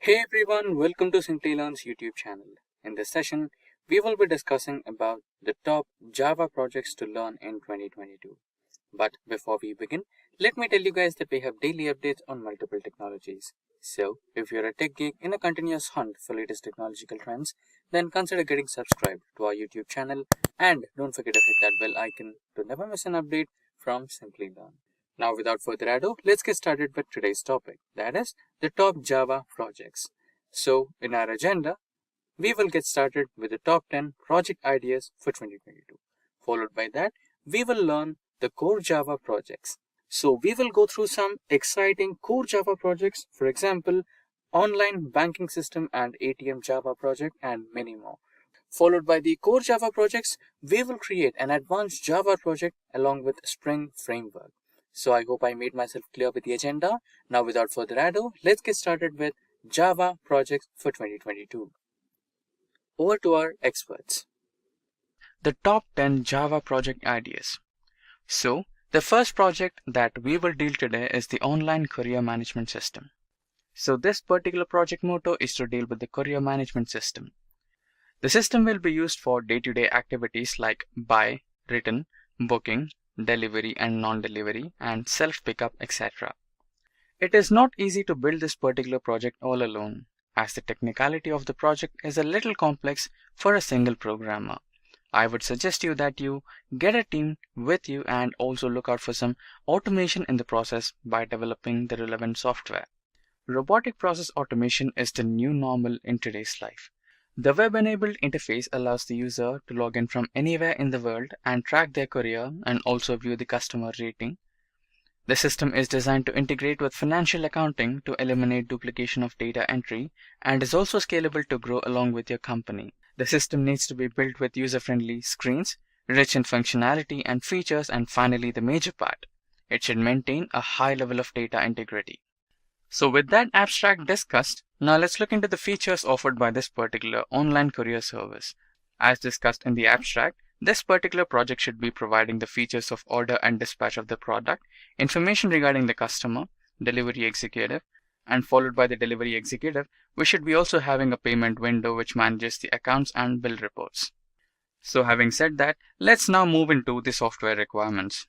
Hey everyone, welcome to Simplilearn's YouTube channel. In this session, we will be discussing about the top Java projects to learn in 2022. But before we begin, let me tell you guys that we have daily updates on multiple technologies. So, if you're a tech geek in a continuous hunt for latest technological trends, then consider getting subscribed to our YouTube channel and don't forget to hit that bell icon to never miss an update from Simplilearn. Now, without further ado, let's get started with today's topic, that is the top Java projects. So, in our agenda, we will get started with the top 10 project ideas for 2022. Followed by that, we will learn the core Java projects. So, we will go through some exciting core Java projects, for example, online banking system and ATM Java project and many more. Followed by the core Java projects, we will create an advanced Java project along with Spring Framework. So I hope I made myself clear with the agenda. Now without further ado, let's get started with Java projects for 2022. Over to our experts. The top 10 Java project ideas. So the first project that we will deal today is the online courier management system. So this particular project motto is to deal with the courier management system. The system will be used for day-to-day activities like buy, return, booking, delivery and non-delivery, and self-pickup, etc. It is not easy to build this particular project all alone, as the technicality of the project is a little complex for a single programmer. I would suggest you that you get a team with you and also look out for some automation in the process by developing the relevant software. Robotic process automation is the new normal in today's life. The web-enabled interface allows the user to log in from anywhere in the world and track their courier and also view the customer rating. The system is designed to integrate with financial accounting to eliminate duplication of data entry and is also scalable to grow along with your company. The system needs to be built with user-friendly screens, rich in functionality and features, and finally the major part, it should maintain a high level of data integrity. So with that abstract discussed, now let's look into the features offered by this particular online courier service. As discussed in the abstract, this particular project should be providing the features of order and dispatch of the product, information regarding the customer, delivery executive, and followed by the delivery executive, we should be also having a payment window which manages the accounts and bill reports. So having said that, let's now move into the software requirements.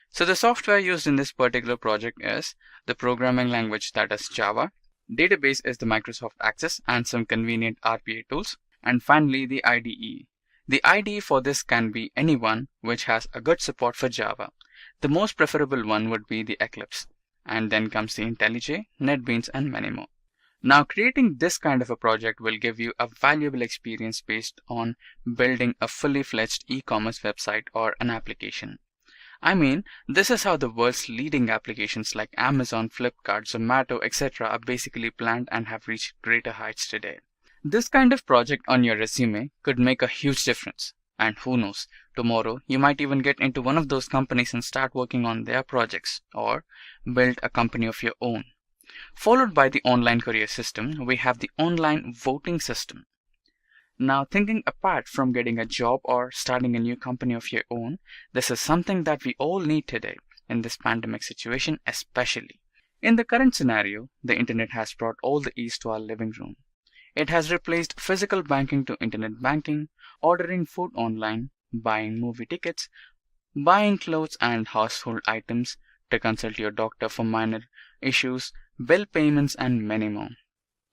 So the software used in this particular project is the programming language, that is Java. Database is the Microsoft Access and some convenient RPA tools. And finally the IDE. The IDE for this can be anyone which has a good support for Java. The most preferable one would be the Eclipse. And then comes the IntelliJ, NetBeans and many more. Now creating this kind of a project will give you a valuable experience based on building a fully fledged e-commerce website or an application. I mean, this is how the world's leading applications like Amazon, Flipkart, Zomato, etc. are basically planned and have reached greater heights today. This kind of project on your resume could make a huge difference. And who knows, tomorrow you might even get into one of those companies and start working on their projects or build a company of your own. Followed by the online courier system, we have the online voting system. Now thinking apart from getting a job or starting a new company of your own, this is something that we all need today in this pandemic situation especially. In the current scenario, the internet has brought all the ease to our living room. It has replaced physical banking to internet banking, ordering food online, buying movie tickets, buying clothes and household items, to consult your doctor for minor issues, bill payments and many more.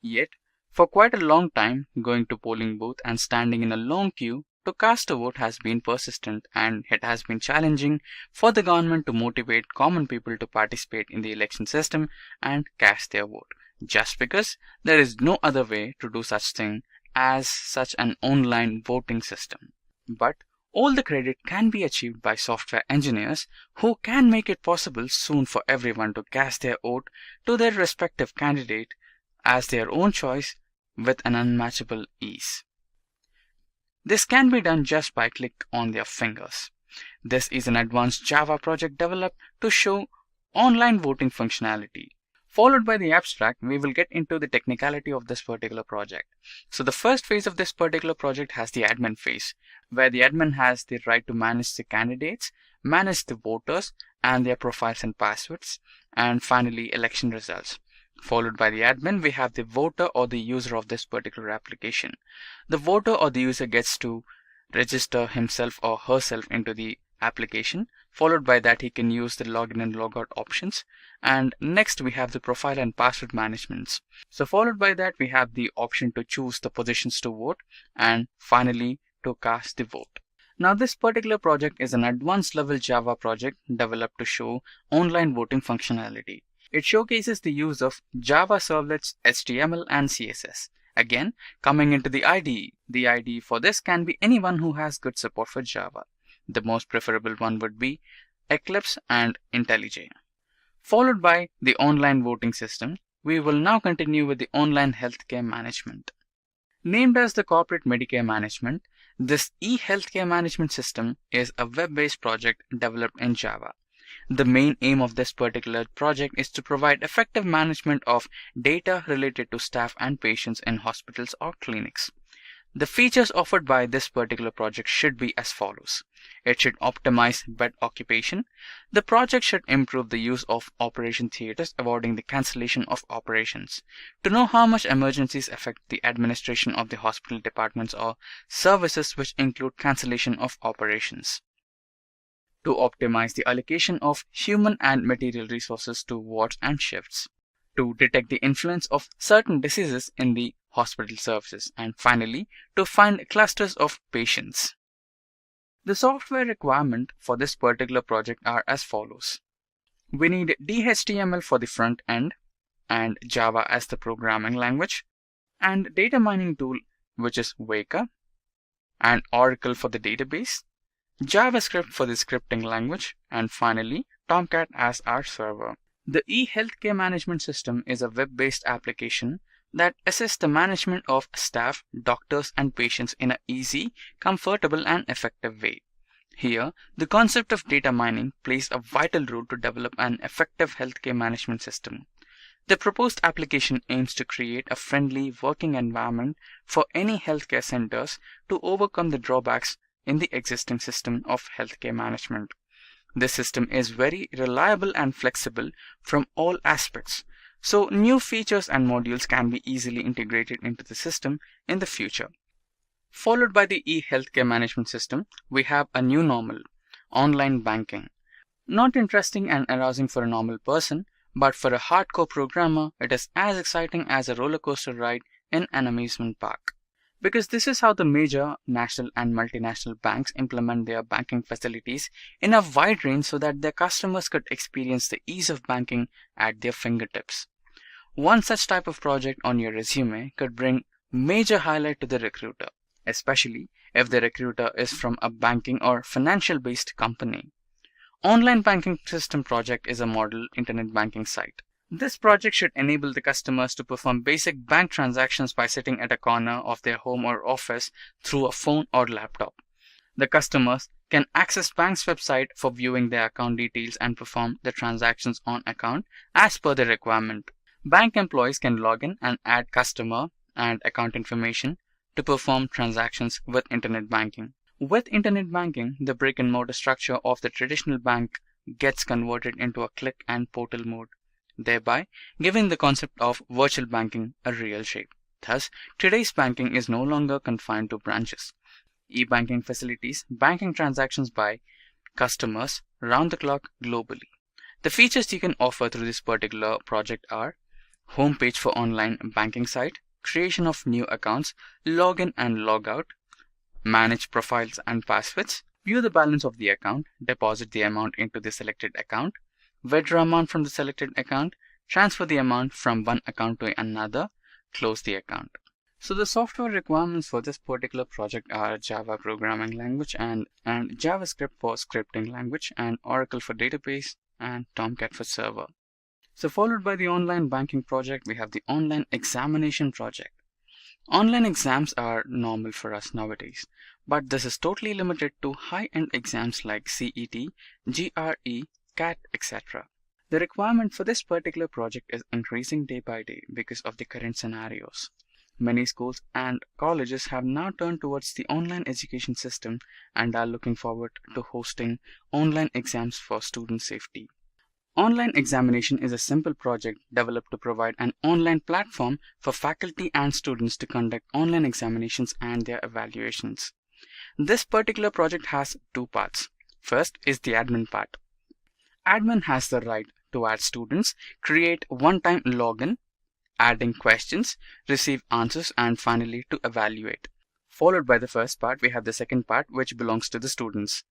Yet, for quite a long time, going to polling booth and standing in a long queue to cast a vote has been persistent, and it has been challenging for the government to motivate common people to participate in the election system and cast their vote, just because there is no other way to do such thing as such an online voting system. But all the credit can be achieved by software engineers who can make it possible soon for everyone to cast their vote to their respective candidate as their own choice with an unmatchable ease. This can be done just by click on their fingers. This is an advanced Java project developed to show online voting functionality. Followed by the abstract, we will get into the technicality of this particular project. So the first phase of this particular project has the admin phase, where the admin has the right to manage the candidates, manage the voters and their profiles and passwords, and finally election results. Followed by the admin, we have the voter or the user of this particular application. The voter or the user gets to register himself or herself into the application. Followed by that, he can use the login and logout options. And next we have the profile and password managements. So followed by that, we have the option to choose the positions to vote, and finally to cast the vote. Now this particular project is an advanced level Java project developed to show online voting functionality. It showcases the use of Java servlets, HTML and CSS. Again, coming into the IDE. The IDE for this can be anyone who has good support for Java. The most preferable one would be Eclipse and IntelliJ. Followed by the online voting system, we will now continue with the online healthcare management. Named as the corporate Medicare management, this e-healthcare management system is a web-based project developed in Java. The main aim of this particular project is to provide effective management of data related to staff and patients in hospitals or clinics. The features offered by this particular project should be as follows. It should optimize bed occupation. The project should improve the use of operation theaters, avoiding the cancellation of operations. To know how much emergencies affect the administration of the hospital departments or services which include cancellation of operations. To optimize the allocation of human and material resources to wards and shifts. To detect the influence of certain diseases in the hospital services, and finally to find clusters of patients. The software requirement for this particular project are as follows. We need DHTML for the front end and Java as the programming language, and data mining tool which is Weka, and Oracle for the database, JavaScript for the scripting language, and finally Tomcat as our server. The e-healthcare management system is a web-based application that assists the management of staff, doctors and patients in an easy, comfortable and effective way. Here, the concept of data mining plays a vital role to develop an effective healthcare management system. The proposed application aims to create a friendly working environment for any healthcare centers to overcome the drawbacks in the existing system of healthcare management. This system is very reliable and flexible from all aspects, so new features and modules can be easily integrated into the system in the future. Followed by the e-healthcare management system, we have a new normal, online banking. Not interesting and arousing for a normal person, but for a hardcore programmer, it is as exciting as a roller coaster ride in an amusement park. Because this is how the major national and multinational banks implement their banking facilities in a wide range so that their customers could experience the ease of banking at their fingertips. One such type of project on your resume could bring major highlight to the recruiter, especially if the recruiter is from a banking or financial based company. Online banking system project is a model internet banking site. This project should enable the customers to perform basic bank transactions by sitting at a corner of their home or office through a phone or laptop. The customers can access bank's website for viewing their account details and perform the transactions on account as per the requirement. Bank employees can log in and add customer and account information to perform transactions with internet banking. With internet banking, the brick and mortar structure of the traditional bank gets converted into a click and portal mode, thereby giving the concept of virtual banking a real shape. Thus, today's banking is no longer confined to branches. E-banking facilities banking transactions by customers round the clock globally. The features you can offer through this particular project are homepage for online banking site, creation of new accounts, login and logout, manage profiles and passwords, view the balance of the account, deposit the amount into the selected account, withdraw amount from the selected account, transfer the amount from one account to another, close the account. So the software requirements for this particular project are Java programming language and JavaScript for scripting language, and Oracle for database, and Tomcat for server. So followed by the online banking project, we have the online examination project. Online exams are normal for us nowadays, but this is totally limited to high-end exams like CET, GRE, CAT, etc. The requirement for this particular project is increasing day by day because of the current scenarios. Many schools and colleges have now turned towards the online education system and are looking forward to hosting online exams for student safety. Online examination is a simple project developed to provide an online platform for faculty and students to conduct online examinations and their evaluations. This particular project has two parts. First is the admin part. Admin has the right to add students, create one-time login, adding questions, receive answers, and finally to evaluate. Followed by the first part, we have the second part, which belongs to the students.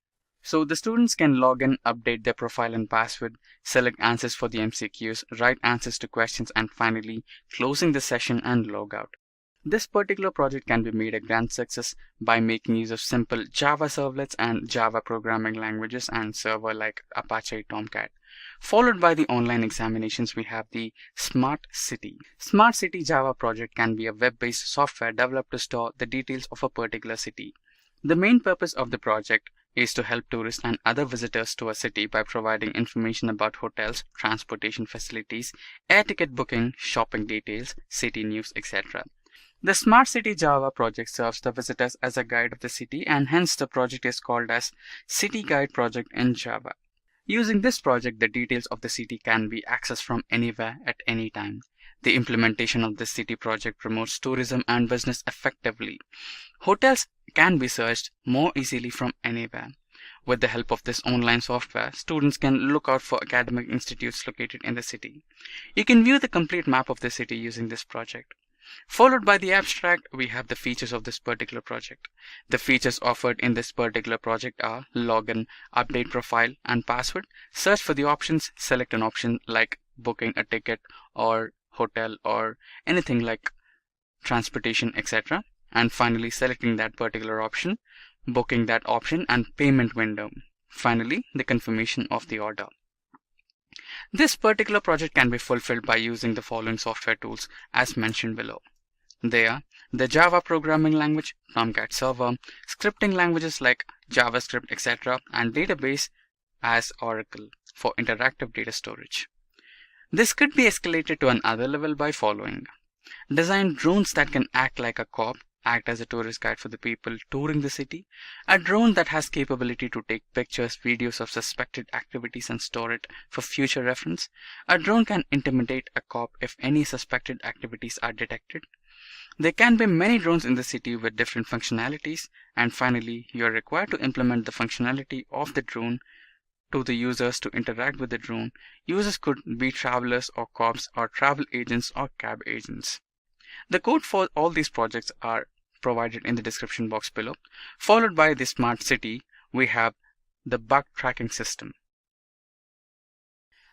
So the students can log in, update their profile and password, select answers for the MCQs, write answers to questions, and finally closing the session and log out. This particular project can be made a grand success by making use of simple Java servlets and Java programming languages and server like Apache Tomcat. Followed by the online examinations, we have the Smart City. Smart City Java project can be a web-based software developed to store the details of a particular city. The main purpose of the project is to help tourists and other visitors to a city by providing information about hotels, transportation facilities, air ticket booking, shopping details, city news, etc. The Smart City Java project serves the visitors as a guide of the city, and hence the project is called as City Guide Project in Java. Using this project, the details of the city can be accessed from anywhere at any time. The implementation of this city project promotes tourism and business effectively. Hotels can be searched more easily from anywhere. With the help of this online software, students can look out for academic institutes located in the city. You can view the complete map of the city using this project. Followed by the abstract, we have the features of this particular project. The features offered in this particular project are login, update profile and password, search for the options, select an option like booking a ticket or hotel or anything like transportation, etc. And finally selecting that particular option, booking that option and payment window. Finally, the confirmation of the order. This particular project can be fulfilled by using the following software tools as mentioned below. They are the Java programming language, Tomcat server, scripting languages like JavaScript, etc., and database as Oracle for interactive data storage. This could be escalated to another level by following. Design drones that can act like a cop, act as a tourist guide for the people touring the city, a drone that has capability to take pictures, videos of suspected activities and store it for future reference. A drone can intimidate a cop if any suspected activities are detected. There can be many drones in the city with different functionalities, and finally, you are required to implement the functionality of the drone to the users to interact with the drone. Users could be travelers or cops or travel agents or cab agents. The code for all these projects are provided in the description box below. Followed by the Smart City, we have the bug tracking system.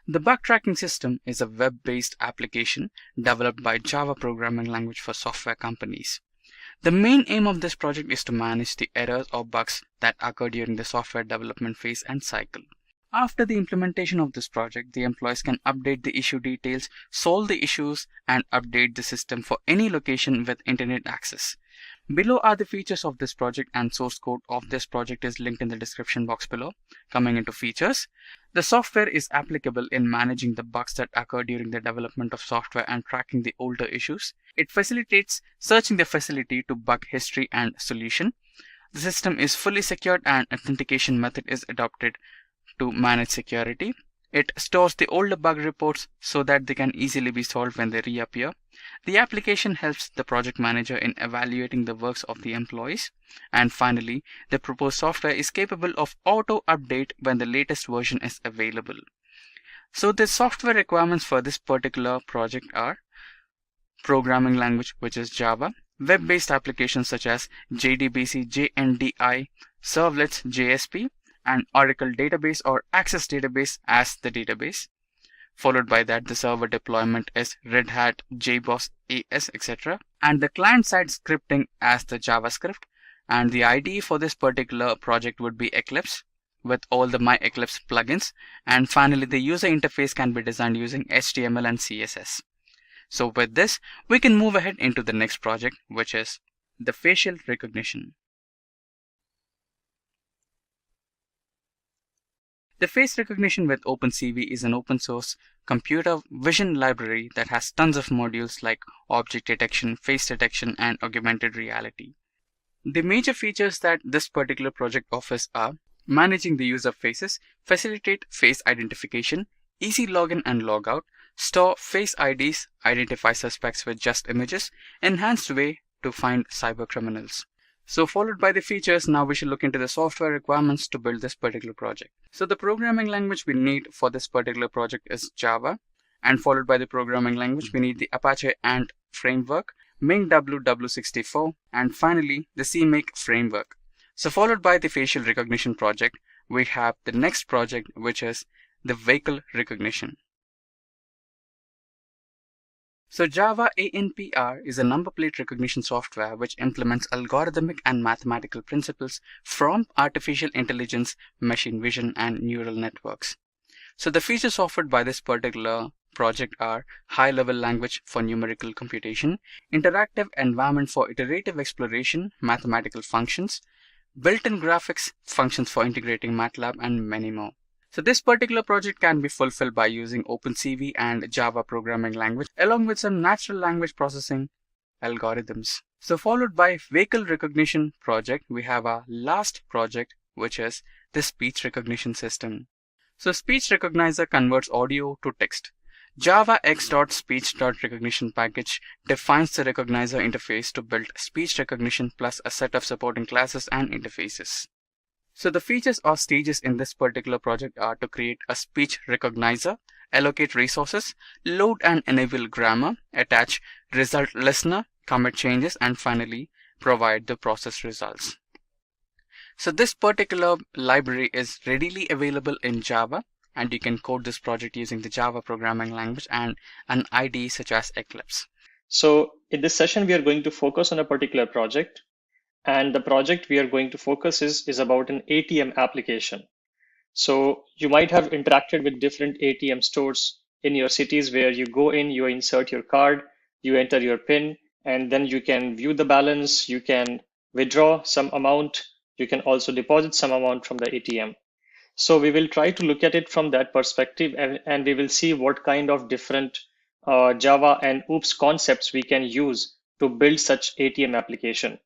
The bug tracking system is a web-based application developed by Java programming language for software companies. The main aim of this project is to manage the errors or bugs that occur during the software development phase and cycle. After the implementation of this project, the employees can update the issue details, solve the issues, and update the system for any location with internet access. Below are the features of this project, and source code of this project is linked in the description box below. Coming into features, the software is applicable in managing the bugs that occur during the development of software and tracking the older issues. It facilitates searching the facility to bug history and solution. The system is fully secured and authentication method is adopted to manage security. It stores the older bug reports so that they can easily be solved when they reappear. The application helps the project manager in evaluating the works of the employees. And finally, the proposed software is capable of auto update when the latest version is available. So the software requirements for this particular project are programming language, which is Java, web-based applications such as JDBC, JNDI, servlets, JSP, and Oracle database or Access database as the database. Followed by that, the server deployment is Red Hat, JBoss, AS, etc. And the client-side scripting as the JavaScript. And the IDE for this particular project would be Eclipse with all the My Eclipse plugins. And finally, the user interface can be designed using HTML and CSS. So with this, we can move ahead into the next project, which is the facial recognition. The face recognition with OpenCV is an open source computer vision library that has tons of modules like object detection, face detection, and augmented reality. The major features that this particular project offers are managing the use of faces, facilitate face identification, easy login and logout, store face IDs, identify suspects with just images, enhanced way to find cyber criminals. So followed by the features, now we should look into the software requirements to build this particular project. So the programming language we need for this particular project is Java, and followed by the programming language we need the Apache Ant framework, Ming W64, and finally the CMake framework. So followed by the facial recognition project, we have the next project, which is the vehicle recognition. So Java ANPR is a number plate recognition software which implements algorithmic and mathematical principles from artificial intelligence, machine vision, and neural networks. So the features offered by this particular project are high-level language for numerical computation, interactive environment for iterative exploration, mathematical functions, built-in graphics, functions for integrating MATLAB, and many more. So this particular project can be fulfilled by using OpenCV and Java programming language along with some natural language processing algorithms. So followed by vehicle recognition project, we have our last project, which is the speech recognition system. So speech recognizer converts audio to text. Java x.speech.recognition package defines the recognizer interface to build speech recognition plus a set of supporting classes and interfaces. So the features or stages in this particular project are to create a speech recognizer, allocate resources, load and enable grammar, attach result listener, commit changes, and finally provide the process results. So this particular library is readily available in Java, and you can code this project using the Java programming language and an IDE such as Eclipse. So in this session, we are going to focus on a particular project. And the project we are going to focus is about an ATM application. So you might have interacted with different ATM stores in your cities where you go in, you insert your card, you enter your PIN, and then you can view the balance, you can withdraw some amount, you can also deposit some amount from the ATM. So we will try to look at it from that perspective, and we will see what kind of different Java and OOPS concepts we can use to build such ATM application.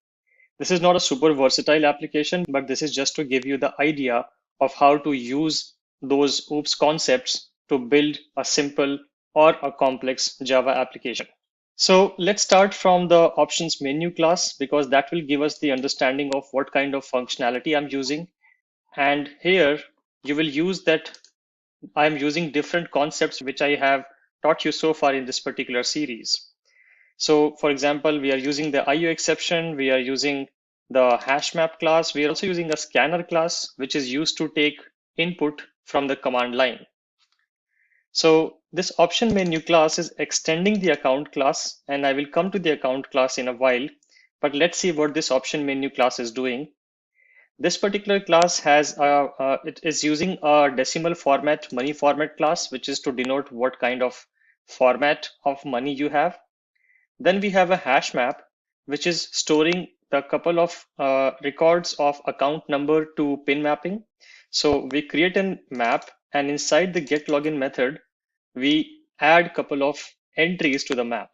This is not a super versatile application, but this is just to give you the idea of how to use those OOPS concepts to build a simple or a complex Java application. So let's start from the options menu class, because that will give us the understanding of what kind of functionality I'm using. And here you will use that I'm using different concepts which I have taught you so far in this particular series. So for example, we are using the IO exception, we are using the hash map class, we are also using a scanner class, which is used to take input from the command line. So this option menu class is extending the account class, and I will come to the account class in a while, but let's see what this option menu class is doing. This particular class it is using a decimal format money format class, which is to denote what kind of format of money you have. Then we have a hash map, which is storing the couple of records of account number to PIN mapping. So we create a map, and inside the get login method, we add couple of entries to the map.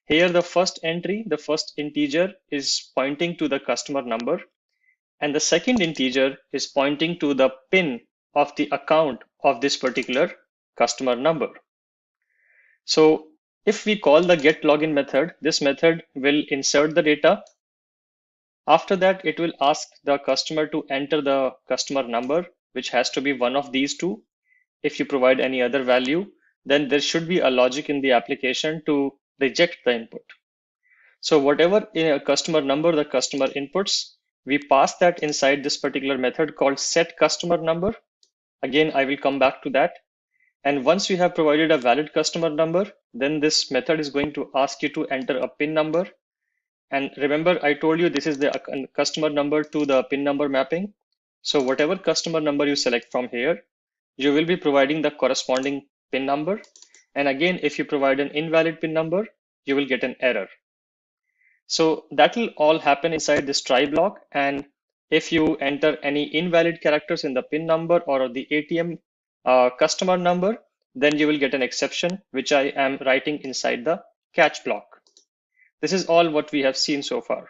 Here, the first entry, the first integer is pointing to the customer number, and the second integer is pointing to the PIN of the account of this particular customer number. So if we call the get login method, this method will insert the data. After that, it will ask the customer to enter the customer number, which has to be one of these two. If you provide any other value, then there should be a logic in the application to reject the input. So whatever customer number the customer inputs, we pass that inside this particular method called set customer number. Again, I will come back to that. And once you have provided a valid customer number, then this method is going to ask you to enter a PIN number. And remember, I told you this is the customer number to the PIN number mapping. So whatever customer number you select from here, you will be providing the corresponding PIN number. And again, if you provide an invalid PIN number, you will get an error. So that will all happen inside this try block. And If you enter any invalid characters in the PIN number or the ATM customer number, then you will get an exception, which I am writing inside the catch block. This is all what we have seen so far.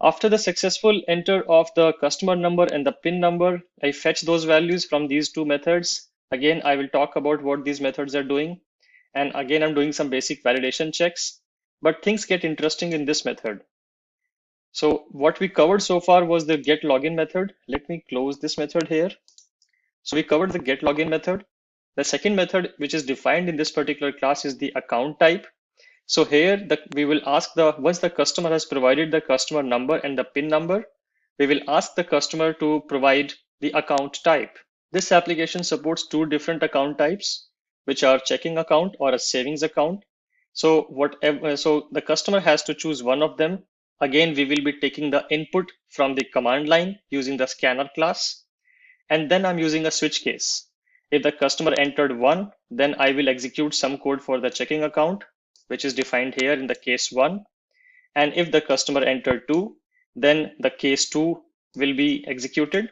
After the successful enter of the customer number and the PIN number, I fetch those values from these two methods. Again, I will talk about what these methods are doing. And again, I'm doing some basic validation checks, but things get interesting in this method. So what we covered so far was the get login method. Let me close this method here. So we covered the get login method. The second method, which is defined in this particular class, is the account type. So here we will ask once the customer has provided the customer number and the PIN number, we will ask the customer to provide the account type. This application supports two different account types, which are checking account or a savings account. So the customer has to choose one of them. Again, we will be taking the input from the command line using the scanner class. And then I'm using a switch case. If the customer entered 1, then I will execute some code for the checking account, which is defined here in the case 1. And if the customer entered 2, then the case 2 will be executed.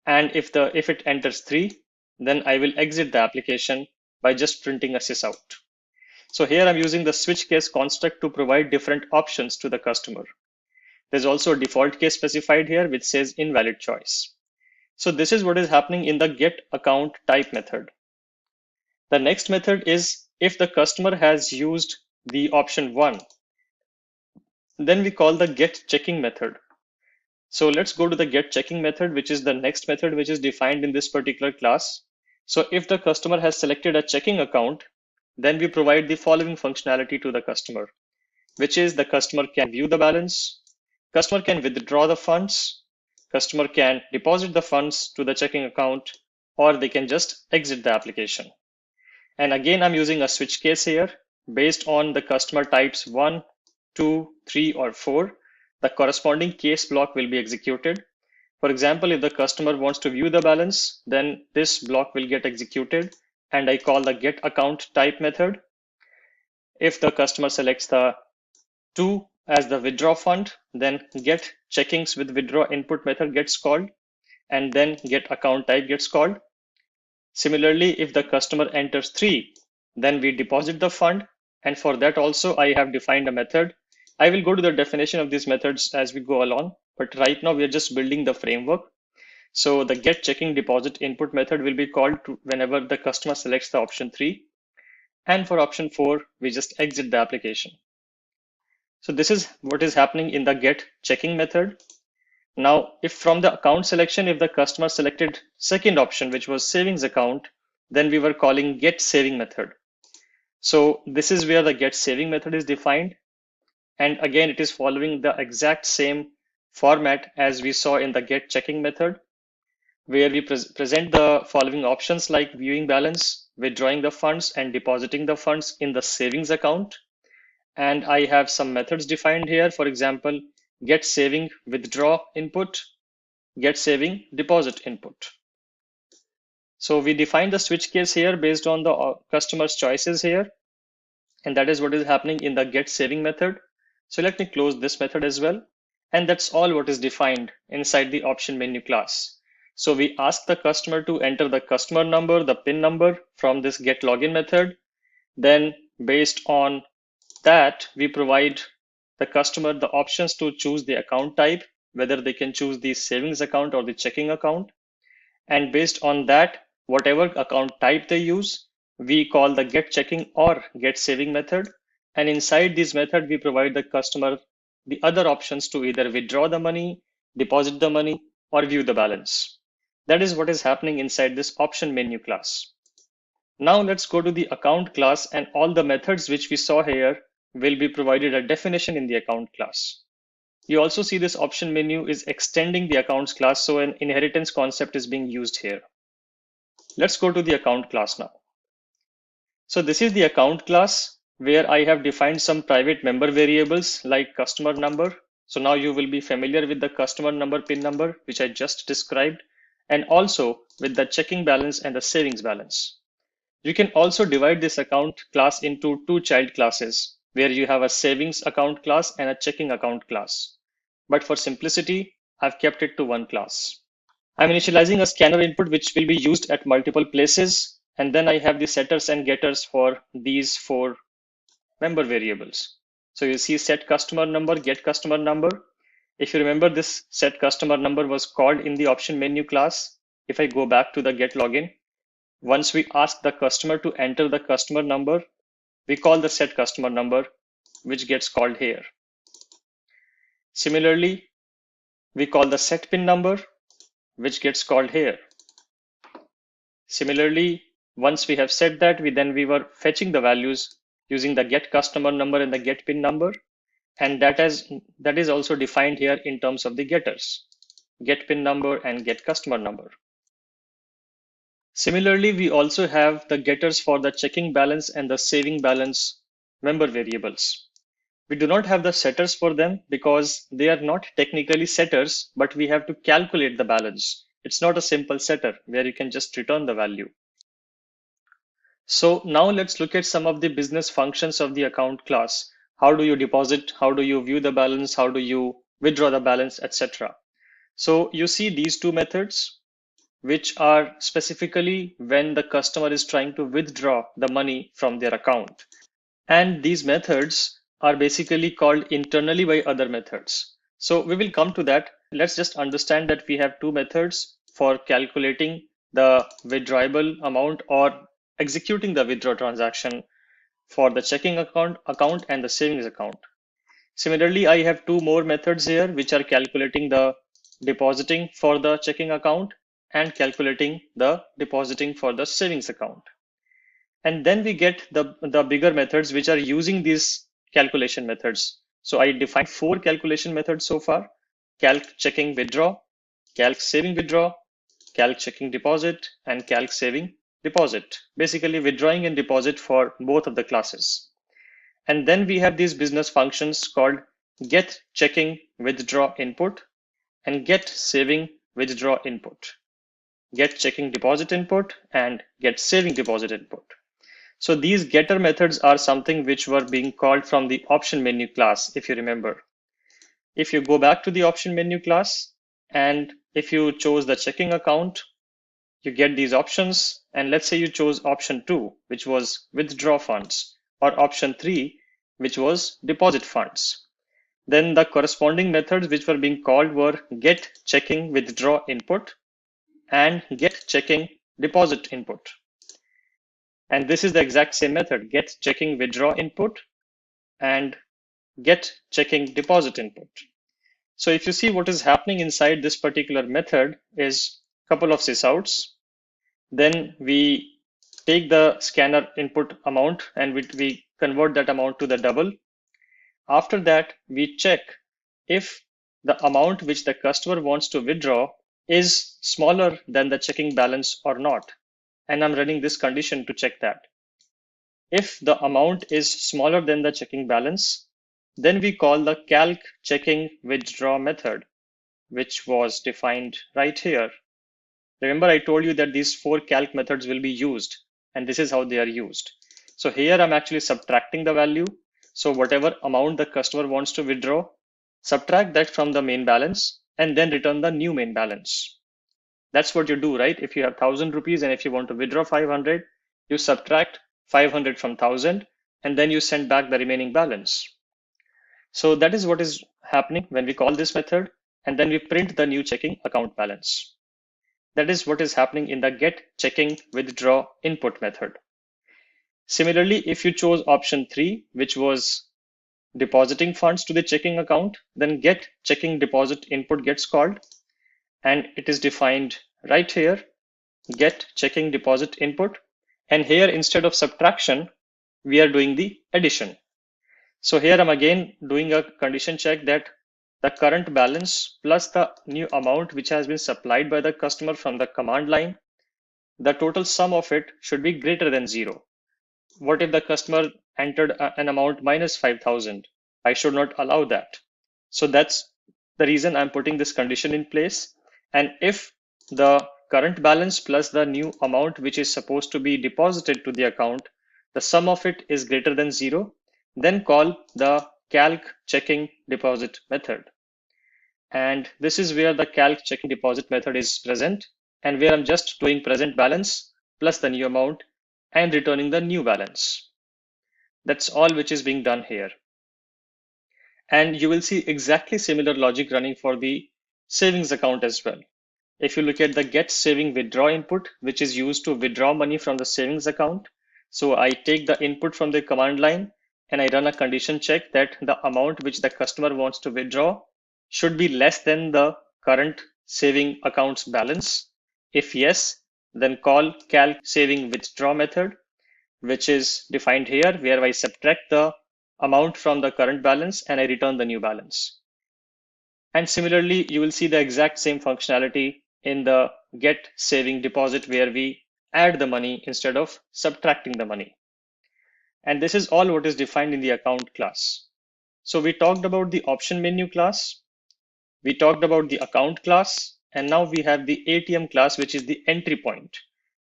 And if it enters 3, then I will exit the application by just printing a sys out. So here I'm using the switch case construct to provide different options to the customer. There's also a default case specified here, which says invalid choice. So this is what is happening in the get account type method. The next method is if the customer has used the option 1, then we call the get checking method. So let's go to the get checking method, which is the next method which is defined in this particular class. So if the customer has selected a checking account, then we provide the following functionality to the customer, which is the customer can view the balance, customer can withdraw the funds, customer can deposit the funds to the checking account, or they can just exit the application. And again, I'm using a switch case here. Based on the customer types 1, 2, 3, or 4, the corresponding case block will be executed. For example, if the customer wants to view the balance, then this block will get executed, and I call the get account type method. If the customer selects the 2 as the withdraw fund, then get checkings with withdraw input method gets called, and then get account type gets called. Similarly, if the customer enters 3, then we deposit the fund. And for that also, I have defined a method. I will go to the definition of these methods as we go along, but right now we are just building the framework. So the get checking deposit input method will be called whenever the customer selects the option 3. And for option 4, we just exit the application. So this is what is happening in the get checking method. Now, if from the account selection, if the customer selected second option, which was savings account, then we were calling get saving method. So this is where the get saving method is defined. And again, it is following the exact same format as we saw in the get checking method, where we present the following options like viewing balance, withdrawing the funds, and depositing the funds in the savings account. And I have some methods defined here. For example, get saving withdraw input, get saving deposit input. So we define the switch case here based on the customer's choices here. And that is what is happening in the get saving method. So let me close this method as well. And that's all what is defined inside the option menu class. So we ask the customer to enter the customer number, the PIN number from this get login method. Then based on that, we provide the customer the options to choose the account type, whether they can choose the savings account or the checking account. And based on that, whatever account type they use, we call the get checking or get saving method. And inside this method, we provide the customer the other options to either withdraw the money, deposit the money, or view the balance. That is what is happening inside this option menu class. Now let's go to the account class, and all the methods which we saw here will be provided a definition in the account class. You also see this option menu is extending the accounts class, so an inheritance concept is being used here. Let's go to the account class now. So this is the account class where I have defined some private member variables like customer number. So now you will be familiar with the customer number, PIN number, which I just described, and also with the checking balance and the savings balance. You can also divide this account class into two child classes, where you have a savings account class and a checking account class. But for simplicity, I've kept it to one class. I'm initializing a scanner input which will be used at multiple places. And then I have the setters and getters for these four member variables. So you see set customer number, get customer number. If you remember, this set customer number was called in the option menu class. If I go back to the get login, once we ask the customer to enter the customer number, we call the set customer number, which gets called here. Similarly, we call the set pin number, which gets called here. Similarly, once we have said that, we were fetching the values using the get customer number and the get pin number. And that is also defined here in terms of the getters, get pin number and get customer number. Similarly, we also have the getters for the checking balance and the saving balance member variables. We do not have the setters for them because they are not technically setters, but we have to calculate the balance. It's not a simple setter where you can just return the value. So now let's look at some of the business functions of the account class. How do you deposit? How do you view the balance? How do you withdraw the balance, etc. So you see these two methods, which are specifically when the customer is trying to withdraw the money from their account. And these methods are basically called internally by other methods. So we will come to that. Let's just understand that we have two methods for calculating the withdrawable amount or executing the withdraw transaction for the checking account and the savings account. Similarly, I have two more methods here, which are calculating the depositing for the checking account and calculating the depositing for the savings account. And then we get the bigger methods, which are using these calculation methods. So I defined four calculation methods so far: calc checking withdraw, calc saving withdraw, calc checking deposit, and calc saving deposit, basically withdrawing and deposit for both of the classes. And then we have these business functions called get checking withdraw input and get saving withdraw input, get checking deposit input, and get saving deposit input. So these getter methods are something which were being called from the option menu class, if you remember. If you go back to the option menu class, and if you chose the checking account, you get these options. And let's say you chose option 2, which was withdraw funds, or option 3, which was deposit funds. Then the corresponding methods which were being called were get checking withdraw input and get checking deposit input. And this is the exact same method, get checking withdraw input and get checking deposit input. So if you see what is happening inside this particular method is a couple of sysouts. Then we take the scanner input amount and we convert that amount to the double. After that, we check if the amount which the customer wants to withdraw is smaller than the checking balance or not. And I'm running this condition to check that. If the amount is smaller than the checking balance, then we call the calc checking withdraw method, which was defined right here. Remember, I told you that these four calc methods will be used, and this is how they are used. So here I'm actually subtracting the value. So whatever amount the customer wants to withdraw, subtract that from the main balance and then return the new main balance. That's what you do, right? If you have 1,000 rupees and if you want to withdraw 500, you subtract 500 from 1,000 and then you send back the remaining balance. So that is what is happening when we call this method, and then we print the new checking account balance. That is what is happening in the get checking withdraw input method. Similarly, if you chose option 3, which was depositing funds to the checking account, then get checking deposit input gets called, and it is defined right here, get checking deposit input. And here, instead of subtraction, we are doing the addition. So here I'm again doing a condition check that the current balance plus the new amount which has been supplied by the customer from the command line, the total sum of it should be greater than 0. What if the customer entered an amount minus 5,000? I should not allow that. So that's the reason I'm putting this condition in place. And if the current balance plus the new amount which is supposed to be deposited to the account, the sum of it is greater than 0, then call the calc checking deposit method. And this is where the calc checking deposit method is present, and where I'm just doing present balance plus the new amount and returning the new balance. That's all which is being done here. And you will see exactly similar logic running for the savings account as well. If you look at the get saving withdraw input, which is used to withdraw money from the savings account. So I take the input from the command line and I run a condition check that the amount which the customer wants to withdraw should be less than the current saving account's balance. If yes, then call calc saving withdraw method, which is defined here, where I subtract the amount from the current balance and I return the new balance. And similarly, you will see the exact same functionality in the get saving deposit, where we add the money instead of subtracting the money. And this is all what is defined in the account class. So we talked about the option menu class, we talked about the account class, and now we have the ATM class, which is the entry point,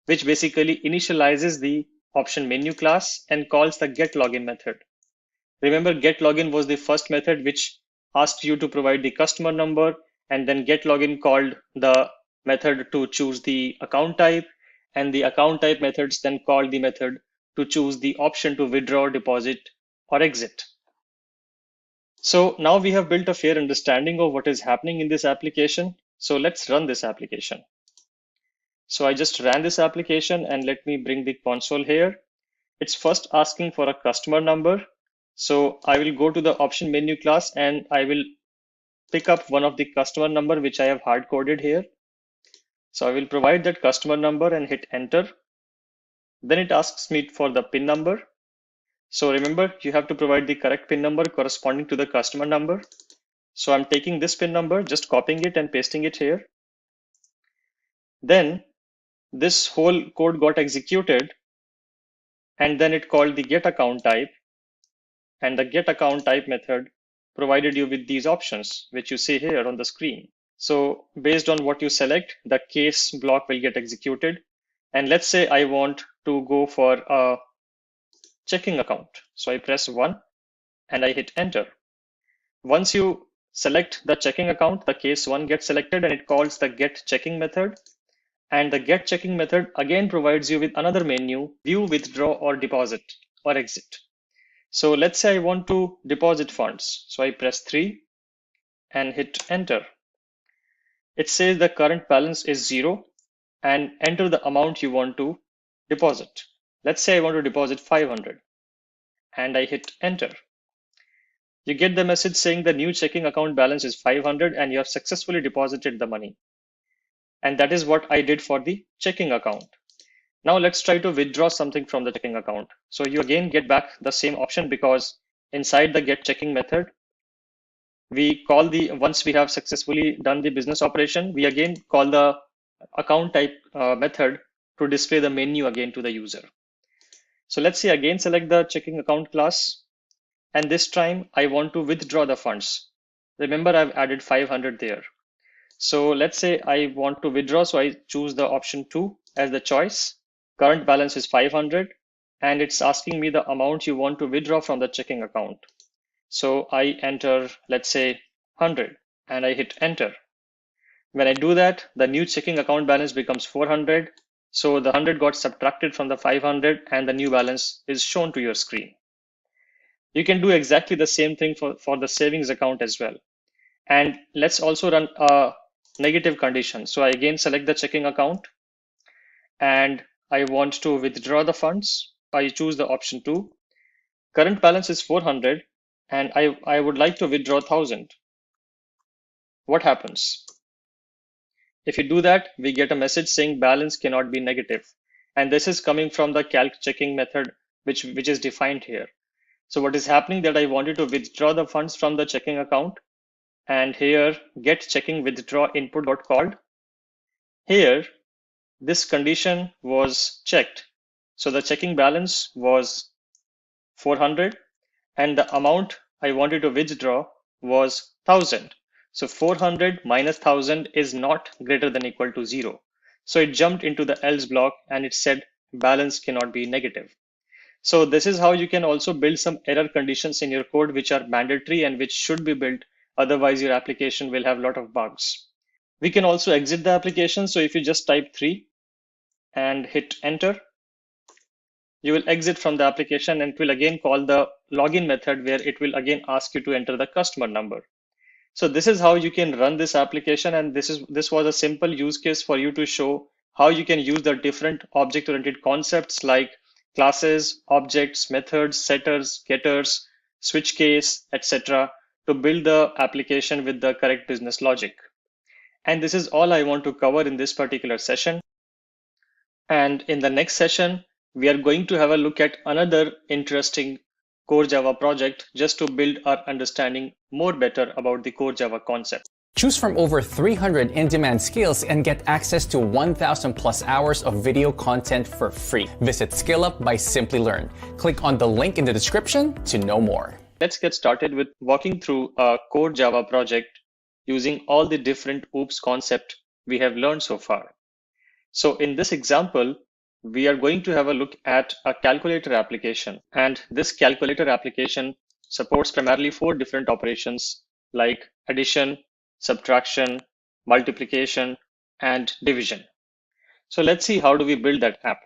which basically initializes the option menu class and calls the get login method. Remember, get login was the first method which asked you to provide the customer number, and then get login called the method to choose the account type, and the account type methods then called the method to choose the option to withdraw, deposit, or exit. So now we have built a fair understanding of what is happening in this application. So let's run this application. So I just ran this application, and let me bring the console here. It's first asking for a customer number. So I will go to the option menu class and I will pick up one of the customer number which I have hard coded here. So I will provide that customer number and hit enter. Then it asks me for the PIN number. So remember, you have to provide the correct PIN number corresponding to the customer number. So I'm taking this PIN number, just copying it and pasting it here. Then this whole code got executed, and then it called the get account type, and the get account type method provided you with these options, which you see here on the screen. So based on what you select, the case block will get executed. And let's say I want to go for a checking account. So I press 1 and I hit enter. Once you select the checking account, the case 1 gets selected and it calls the get checking method. And the get checking method again provides you with another menu, view, withdraw, or deposit, or exit. So let's say I want to deposit funds. So I press 3 and hit enter. It says the current balance is 0 and enter the amount you want to deposit. Let's say I want to deposit 500 and I hit enter. You get the message saying the new checking account balance is 500 and you have successfully deposited the money. And that is what I did for the checking account. Now let's try to withdraw something from the checking account. So you again get back the same option, because inside the get checking method, we call once we have successfully done the business operation, we again call the account type method to display the menu again to the user. So let's say again select the checking account class, and this time I want to withdraw the funds. Remember, I've added 500 there. So let's say I want to withdraw, so I choose the option 2 as the choice. Current balance is 500 and it's asking me the amount you want to withdraw from the checking account. So I enter, let's say 100, and I hit enter. When I do that, the new checking account balance becomes 400. So the 100 got subtracted from the 500 and the new balance is shown to your screen. You can do exactly the same thing for the savings account as well. And let's also run a negative condition. So I again select the checking account and I want to withdraw the funds. I choose the option 2. Current balance is 400 and I would like to withdraw 1000. What happens? If you do that, we get a message saying balance cannot be negative. And this is coming from the calc checking method, which is defined here. So what is happening that I wanted to withdraw the funds from the checking account, and here get checking withdraw input got called. Here, this condition was checked. So the checking balance was 400 and the amount I wanted to withdraw was 1000. So 400 minus 1000 is not greater than equal to 0. So it jumped into the else block and it said balance cannot be negative. So this is how you can also build some error conditions in your code which are mandatory and which should be built Otherwise, your application will have a lot of bugs. We can also exit the application. So if you just type 3 and hit enter, you will exit from the application and it will again call the login method where it will again ask you to enter the customer number. So this is how you can run this application, and this was a simple use case for you to show how you can use the different object-oriented concepts like classes, objects, methods, setters, getters, switch case, etc. to build the application with the correct business logic. And this is all I want to cover in this particular session. And in the next session, we are going to have a look at another interesting core Java project just to build our understanding more better about the core Java concept. Choose from over 300 in-demand skills and get access to 1,000 plus hours of video content for free. Visit SkillUp by Simplilearn. Click on the link in the description to know more. Let's get started with walking through a core Java project using all the different OOPS concepts we have learned so far. So in this example, we are going to have a look at a calculator application. And this calculator application supports primarily 4 different operations like addition, subtraction, multiplication, and division. So let's see how do we build that app.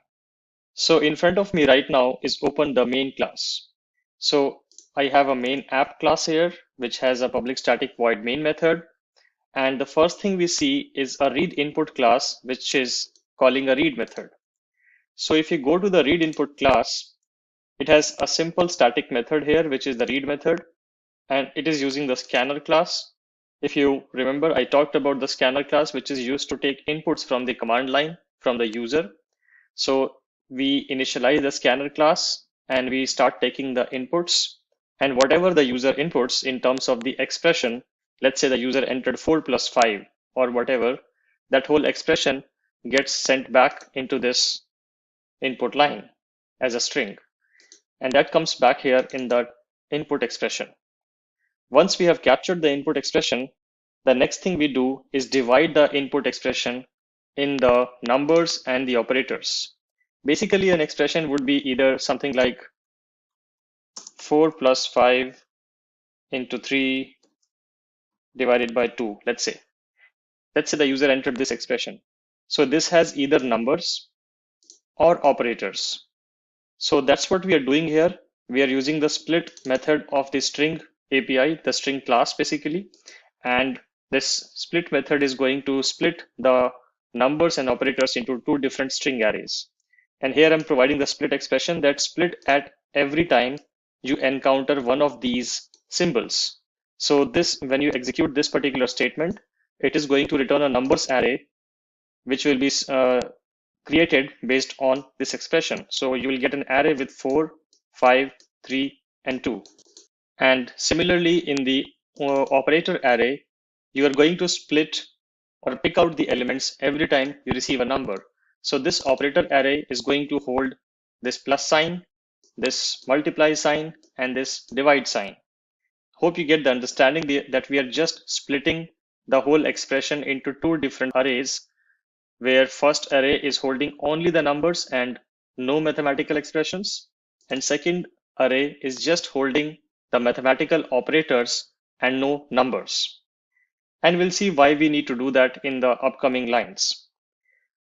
So in front of me right now is open the main class. So I have a main app class here, which has a public static void main method. And the first thing we see is a read input class, which is calling a read method. So if you go to the read input class, it has a simple static method here, which is the read method, and it is using the scanner class. If you remember, I talked about the scanner class, which is used to take inputs from the command line from the user. So we initialize the scanner class and we start taking the inputs, and whatever the user inputs in terms of the expression, let's say the user entered 4 plus 5 or whatever, that whole expression gets sent back into this input line as a string. And that comes back here in the input expression. Once we have captured the input expression, the next thing we do is divide the input expression in the numbers and the operators. Basically, an expression would be either something like 4 plus 5 into 3 divided by 2, let's say. Let's say the user entered this expression. So this has either numbers or operators. So that's what we are doing here. We are using the split method of the string API, the string class basically. And this split method is going to split the numbers and operators into 2 different string arrays. And here I'm providing the split expression that split at every time you encounter one of these symbols. So this, when you execute this particular statement, it is going to return a numbers array, which will be created based on this expression. So you will get an array with 4, 5, 3, and 2. And similarly, in the operator array, you are going to split or pick out the elements every time you receive a number. So this operator array is going to hold this plus sign, this multiply sign, and this divide sign. Hope you get the understanding that we are just splitting the whole expression into 2 different arrays, where first array is holding only the numbers and no mathematical expressions, and second array is just holding the mathematical operators and no numbers. And we'll see why we need to do that in the upcoming lines.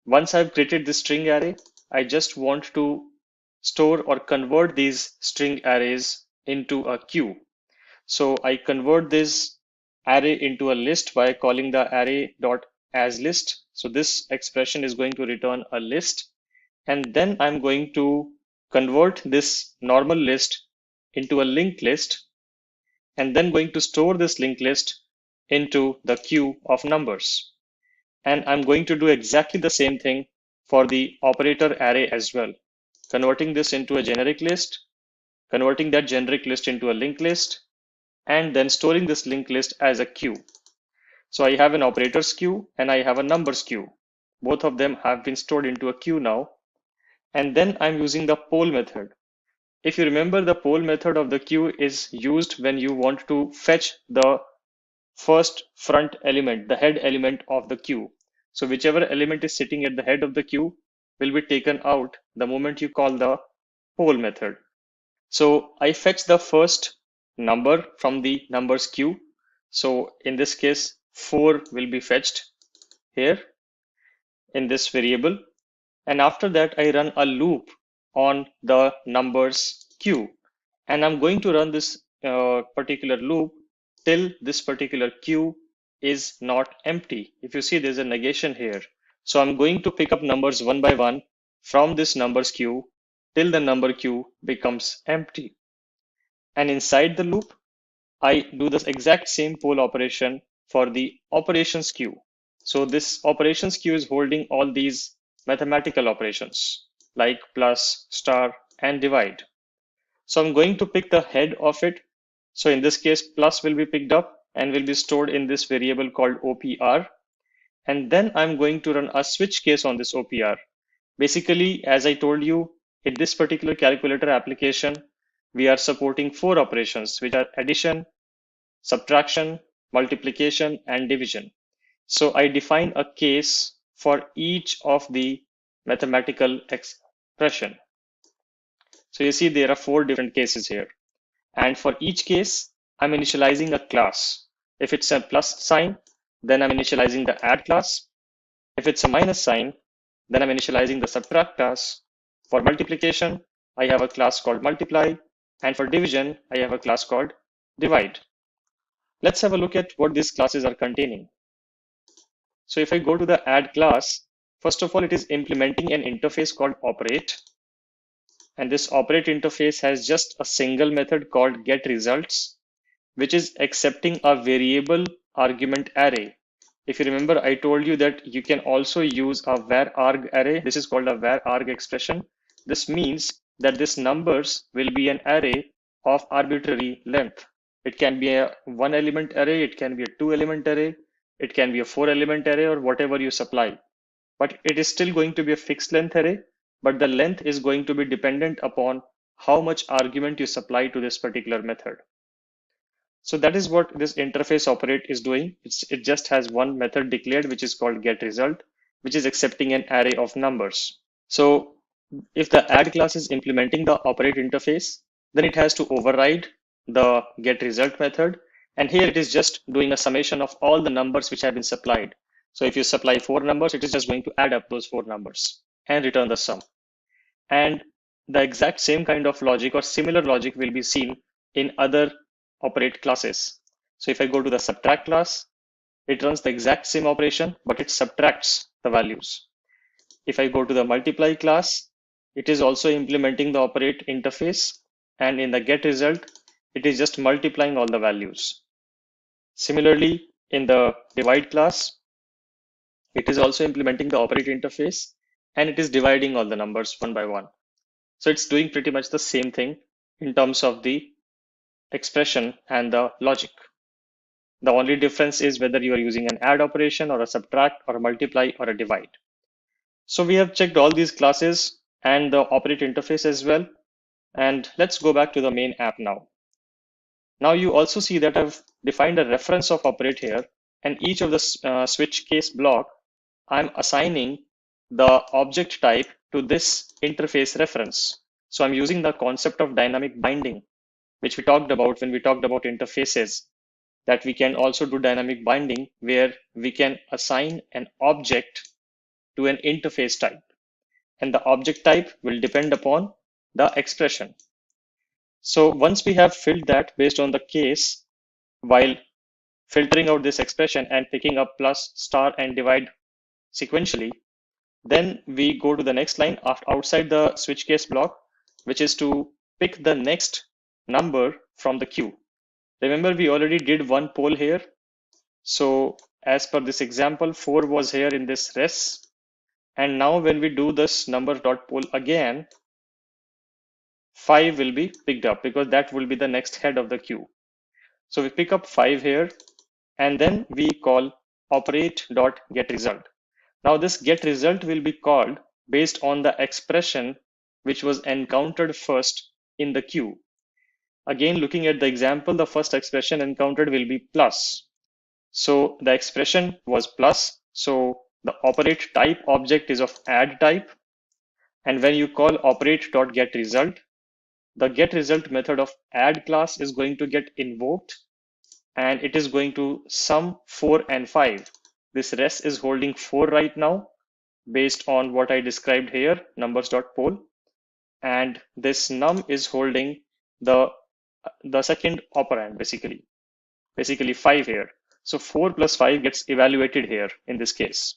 Once I've created this string array, I just want to store or convert these string arrays into a queue. So I convert this array into a list by calling the array.asList. So this expression is going to return a list. And then I'm going to convert this normal list into a linked list, and then going to store this linked list into the queue of numbers. And I'm going to do exactly the same thing for the operator array as well, converting this into a generic list, converting that generic list into a linked list, and then storing this linked list as a queue. So I have an operators queue and I have a numbers queue. Both of them have been stored into a queue now. And then I'm using the poll method. If you remember, the poll method of the queue is used when you want to fetch the first front element, the head element of the queue. So whichever element is sitting at the head of the queue will be taken out the moment you call the poll method. So I fetch the first number from the numbers queue. So in this case, 4 will be fetched here in this variable. And after that, I run a loop on the numbers q. And I'm going to run this particular loop till this particular q is not empty. If you see, there's a negation here. So I'm going to pick up numbers one by one from this numbers queue till the number q becomes empty. And inside the loop, I do the exact same poll operation for the operations queue. So this operations queue is holding all these mathematical operations like plus, star, and divide. So I'm going to pick the head of it. So in this case, plus will be picked up and will be stored in this variable called OPR. And then I'm going to run a switch case on this OPR. Basically, as I told you, in this particular calculator application, we are supporting 4 operations, which are addition, subtraction, multiplication, and division. So I define a case for each of the mathematical expression. So you see there are 4 different cases here. And for each case, I'm initializing a class. If it's a plus sign, then I'm initializing the add class. If it's a minus sign, then I'm initializing the subtract class. For multiplication, I have a class called multiply. And for division, I have a class called divide. Let's have a look at what these classes are containing. So if I go to the add class, first of all, it is implementing an interface called operate. And this operate interface has just a single method called getResults, which is accepting a variable argument array. If you remember, I told you that you can also use a vararg array. This is called a vararg expression. This means that these numbers will be an array of arbitrary length. It can be a 1-element array, it can be a 2-element array, it can be a 4-element array, or whatever you supply. But it is still going to be a fixed length array, but the length is going to be dependent upon how much argument you supply to this particular method. So that is what this interface operate is doing. It just has one method declared, which is called getResult, which is accepting an array of numbers. So if the add class is implementing the operate interface, then it has to override the getResult method. And here it is just doing a summation of all the numbers which have been supplied. So if you supply 4 numbers, it is just going to add up those 4 numbers and return the sum. And the exact same kind of logic or similar logic will be seen in other operate classes. So if I go to the subtract class, it runs the exact same operation, but it subtracts the values. If I go to the multiply class, it is also implementing the operate interface, and in the get result, it is just multiplying all the values. Similarly, in the divide class, it is also implementing the operate interface, and it is dividing all the numbers one by one. So it's doing pretty much the same thing in terms of the expression and the logic. The only difference is whether you are using an add operation or a subtract or a multiply or a divide. So we have checked all these classes and the operate interface as well. And let's go back to the main app now. Now you also see that I've defined a reference of operate here, and each of the switch case block, I'm assigning the object type to this interface reference. So I'm using the concept of dynamic binding, which we talked about when we talked about interfaces, that we can also do dynamic binding where we can assign an object to an interface type. And the object type will depend upon the expression. So once we have filled that based on the case, while filtering out this expression and picking up plus, star, and divide sequentially, then we go to the next line outside the switch case block, which is to pick the next number from the queue. Remember, we already did one poll here. So as per this example, 4 was here in this res. And now when we do this number.poll again, 5 will be picked up because that will be the next head of the queue. So we pick up 5 here, and then we call operate.getResult. Now this getResult will be called based on the expression which was encountered first in the queue. Again, looking at the example, the first expression encountered will be plus. So the expression was plus. So the operate type object is of add type. And when you call operate.getResult, the getResult method of add class is going to get invoked. and it is going to sum 4 and 5. This res is holding 4 right now based on what I described here, numbers.poll, and this num is holding the second operand, basically 5 here. So 4 plus 5 gets evaluated here in this case.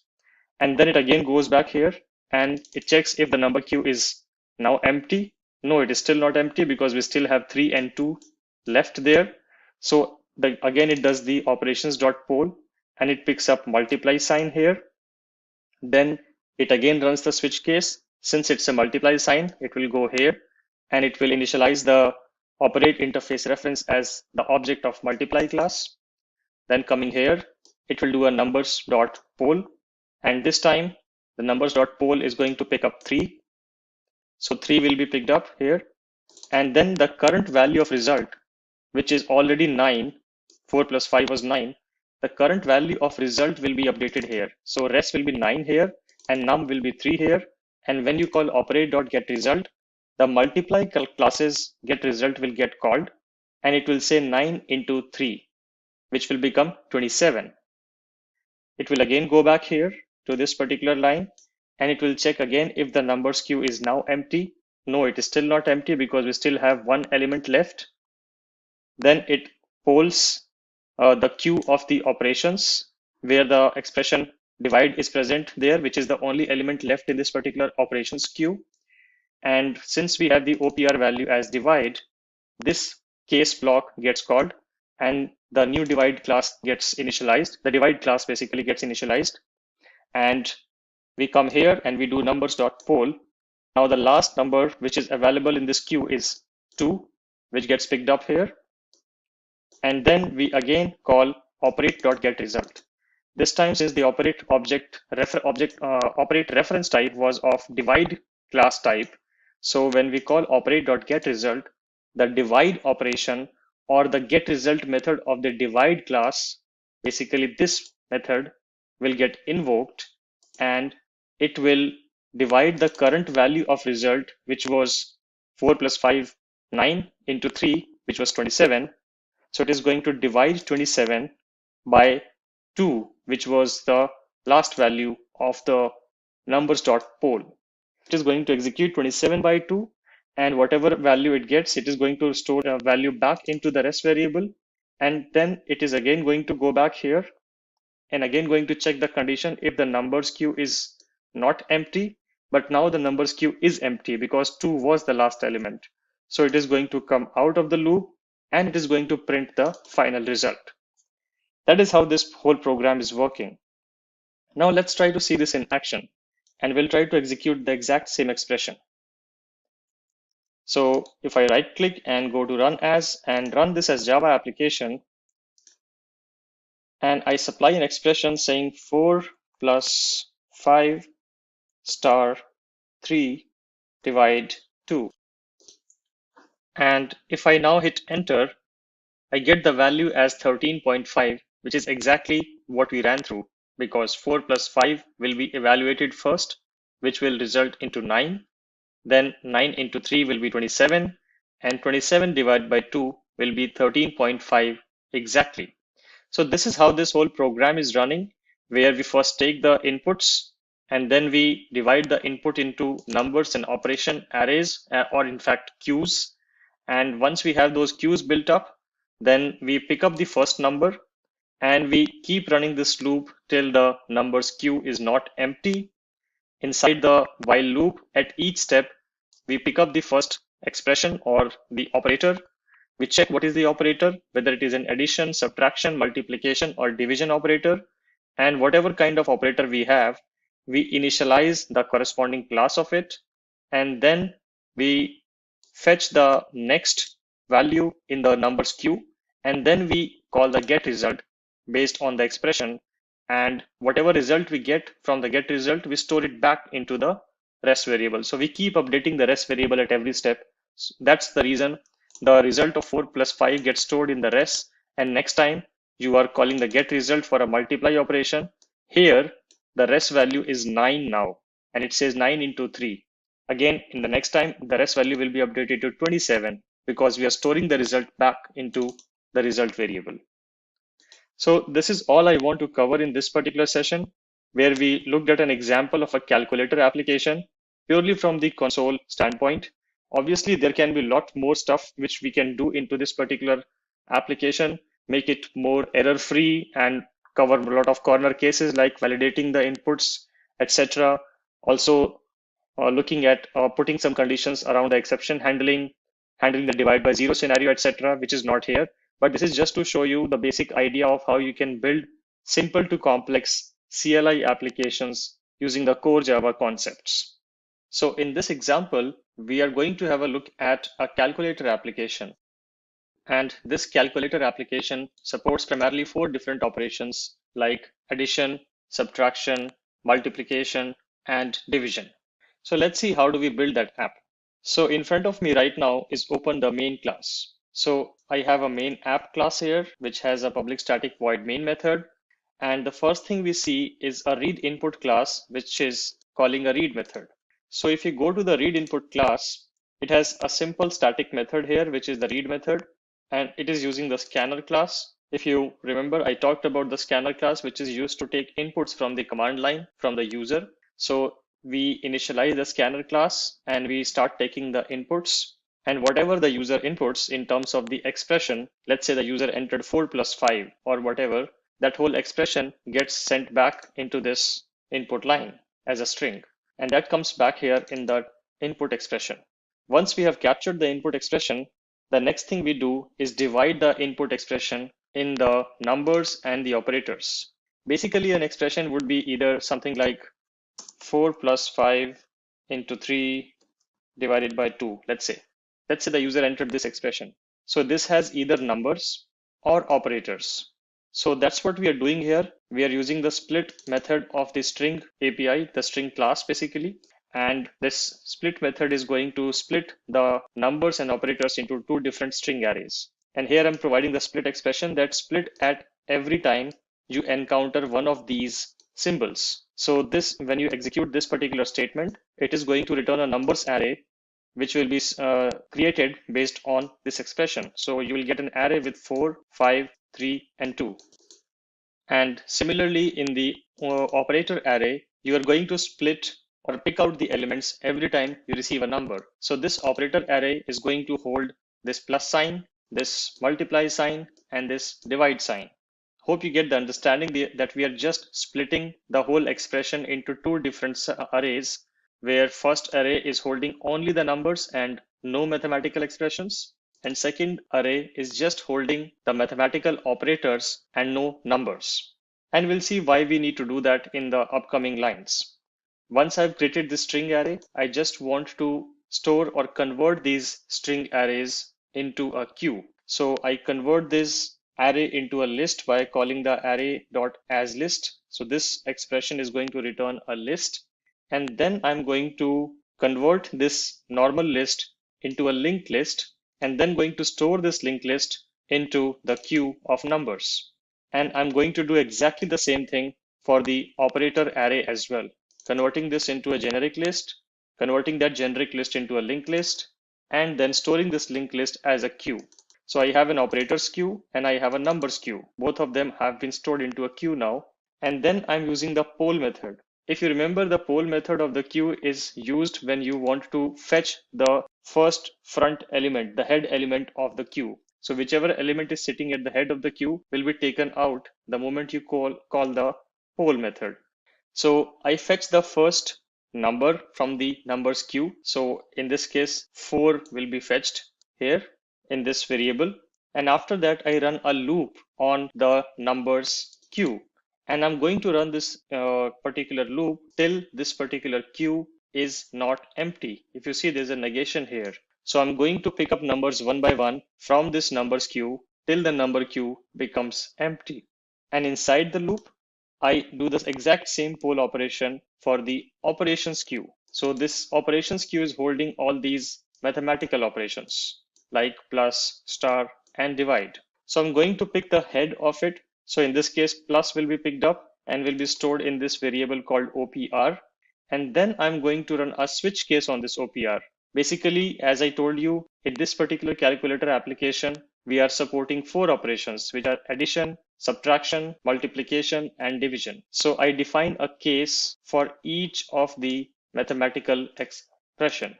And then it again goes back here and it checks if the number queue is now empty. No, it is still not empty because we still have 3 and 2 left there. So again, it does the operations.poll and it picks up multiply sign here. Then it again runs the switch case. Since it's a multiply sign, it will go here and it will initialize the operate interface reference as the object of multiply class. Then coming here, it will do a numbers.poll. And this time the numbers.poll is going to pick up 3. So 3 will be picked up here. And then the current value of result, which is already 9, 4 plus 5 was 9. The current value of result will be updated here. So res will be 9 here and num will be 3 here. And when you call operate.getResult, the multiply classes getResult will get called and it will say 9 into 3, which will become 27. It will again go back here to this particular line and it will check again if the numbers queue is now empty. No, it is still not empty because we still have one element left. Then it polls the queue of the operations where the expression divide is present there, which is the only element left in this particular operations queue. And since we have the OPR value as divide, this case block gets called and the new divide class gets initialized. The divide class basically gets initialized. And we come here and we do numbers.poll. Now the last number which is available in this queue is 2, which gets picked up here. And then we again call operate.getResult. This time, since the operate operate reference type was of divide class type, so when we call operate.getResult, the divide operation or the getResult method of the divide class, basically this method will get invoked and it will divide the current value of result, which was 4 plus 5, 9 into 3, which was 27. So it is going to divide 27 by 2, which was the last value of the numbers.poll. It is going to execute 27 by 2, and whatever value it gets, it is going to store a value back into the rest variable. And then it is again going to go back here and again going to check the condition if the numbers queue is not empty, but now the numbers queue is empty because 2 was the last element. So it is going to come out of the loop and it is going to print the final result. That is how this whole program is working. Now let's try to see this in action and we'll try to execute the exact same expression. So if I right click and go to run as and run this as Java application, and I supply an expression saying 4 plus 5 star 3 divide 2. And if I now hit enter, I get the value as 13.5, which is exactly what we ran through because 4 plus 5 will be evaluated first, which will result into 9. Then 9 into 3 will be 27 and 27 divided by 2 will be 13.5 exactly. So this is how this whole program is running, where we first take the inputs and then we divide the input into numbers and operation arrays, or in fact queues. And once we have those queues built up, then we pick up the first number and we keep running this loop till the numbers queue is not empty. Inside the while loop, at each step, we pick up the first expression or the operator. We check what is the operator, whether it is an addition, subtraction, multiplication, or division operator. And whatever kind of operator we have, we initialize the corresponding class of it. And then we fetch the next value in the numbers queue. And then we call the get result based on the expression. And whatever result we get from the get result, we store it back into the rest variable. So we keep updating the rest variable at every step. So that's the reason the result of 4 plus 5 gets stored in the rest. And next time you are calling the get result for a multiply operation, here the rest value is 9 now, and it says 9 into 3. Again, in the next time, the rest value will be updated to 27 because we are storing the result back into the result variable. So this is all I want to cover in this particular session, where we looked at an example of a calculator application purely from the console standpoint. Obviously, there can be a lot more stuff which we can do into this particular application, make it more error-free and cover a lot of corner cases like validating the inputs, etc. Also, looking at putting some conditions around the exception handling, handling the divide by zero scenario, etc., which is not here. But this is just to show you the basic idea of how you can build simple to complex CLI applications using the core Java concepts. So in this example, we are going to have a look at a calculator application. And this calculator application supports primarily 4 different operations like addition, subtraction, multiplication, and division. So let's see how do we build that app. So in front of me right now is open the main class. So I have a main app class here, which has a public static void main method. And the first thing we see is a read input class, which is calling a read method. So if you go to the read input class, it has a simple static method here, which is the read method, and it is using the scanner class. If you remember, I talked about the scanner class, which is used to take inputs from the command line from the user. So we initialize the scanner class and we start taking the inputs, and whatever the user inputs in terms of the expression, let's say the user entered 4 plus 5 or whatever, that whole expression gets sent back into this input line as a string. And that comes back here in the input expression. Once we have captured the input expression, the next thing we do is divide the input expression in the numbers and the operators. Basically, an expression would be either something like 4 plus 5 into 3 divided by 2, let's say. Let's say the user entered this expression. So this has either numbers or operators. So that's what we are doing here. We are using the split method of the string API, the string class basically. And this split method is going to split the numbers and operators into 2 different string arrays. And here I'm providing the split expression that split at every time you encounter one of these symbols. So this, when you execute this particular statement, it is going to return a numbers array, which will be created based on this expression. So you will get an array with 4, 5, 3, and 2. And similarly, in the operator array, you are going to split or pick out the elements every time you receive a number. So this operator array is going to hold this plus sign, this multiply sign, and this divide sign. Hope you get the understanding that we are just splitting the whole expression into 2 different arrays, where first array is holding only the numbers and no mathematical expressions, and second array is just holding the mathematical operators and no numbers. And we'll see why we need to do that in the upcoming lines. Once I've created this string array, I just want to store or convert these string arrays into a queue. So I convert this array into a list by calling the array.asList. So this expression is going to return a list. And then I'm going to convert this normal list into a linked list, and then going to store this linked list into the queue of numbers. And I'm going to do exactly the same thing for the operator array as well, converting this into a generic list, converting that generic list into a linked list, and then storing this linked list as a queue. So I have an operators queue and I have a numbers queue. Both of them have been stored into a queue now. And then I'm using the poll method. If you remember, the poll method of the queue is used when you want to fetch the first front element, the head element of the queue. So whichever element is sitting at the head of the queue will be taken out the moment you call the poll method. So I fetch the first number from the numbers queue. So in this case, 4 will be fetched here in this variable. And after that, I run a loop on the numbers queue. And I'm going to run this particular loop till this particular queue is not empty. If you see, there's a negation here. So I'm going to pick up numbers one by one from this numbers queue till the number queue becomes empty. And inside the loop, I do this exact same poll operation for the operations queue. So this operations queue is holding all these mathematical operations like plus, star, and divide. So I'm going to pick the head of it. So in this case, plus will be picked up and will be stored in this variable called OPR. And then I'm going to run a switch case on this OPR. Basically, as I told you, in this particular calculator application, we are supporting 4 operations, which are addition, subtraction, multiplication, and division. So I define a case for each of the mathematical expression.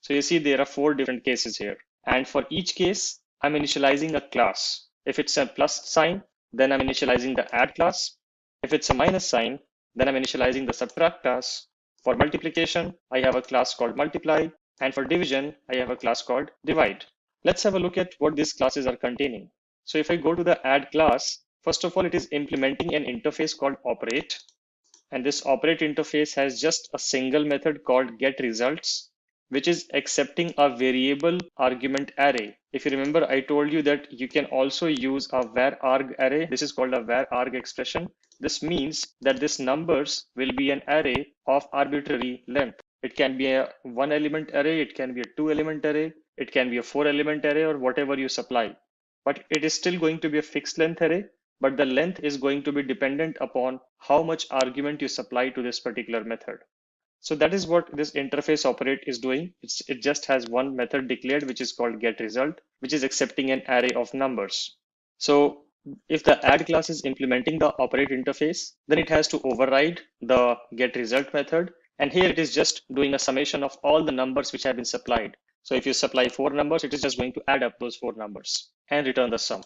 So you see there are 4 different cases here. And for each case, I'm initializing a class. If it's a plus sign, then I'm initializing the add class. If it's a minus sign, then I'm initializing the subtract class. For multiplication, I have a class called multiply. And for division, I have a class called divide. Let's have a look at what these classes are containing. So if I go to the add class, first of all, it is implementing an interface called operate. And this operate interface has just a single method called getResults, which is accepting a variable argument array. If you remember, I told you that you can also use a var_arg array. This is called a var_arg expression. This means that this numbers will be an array of arbitrary length. It can be a 1-element array, it can be a 2-element array, it can be a 4-element array, or whatever you supply. But it is still going to be a fixed length array, but the length is going to be dependent upon how much argument you supply to this particular method. So that is what this interface operate is doing. It just has one method declared, which is called getResult, which is accepting an array of numbers. So if the add class is implementing the operate interface, then it has to override the getResult method. And here it is just doing a summation of all the numbers which have been supplied. So if you supply 4 numbers, it is just going to add up those 4 numbers and return the sum.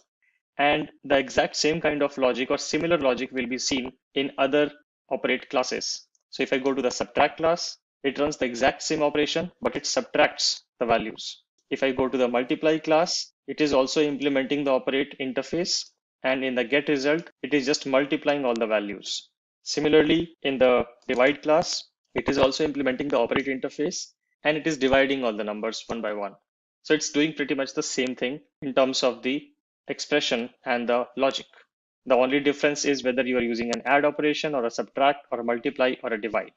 And the exact same kind of logic or similar logic will be seen in other operate classes. So if I go to the subtract class, it runs the exact same operation, but it subtracts the values. If I go to the multiply class, it is also implementing the operate interface. And in the get result, it is just multiplying all the values. Similarly, in the divide class, it is also implementing the operate interface, and it is dividing all the numbers one by one. So it's doing pretty much the same thing in terms of the expression and the logic. The only difference is whether you are using an add operation or a subtract or a multiply or a divide.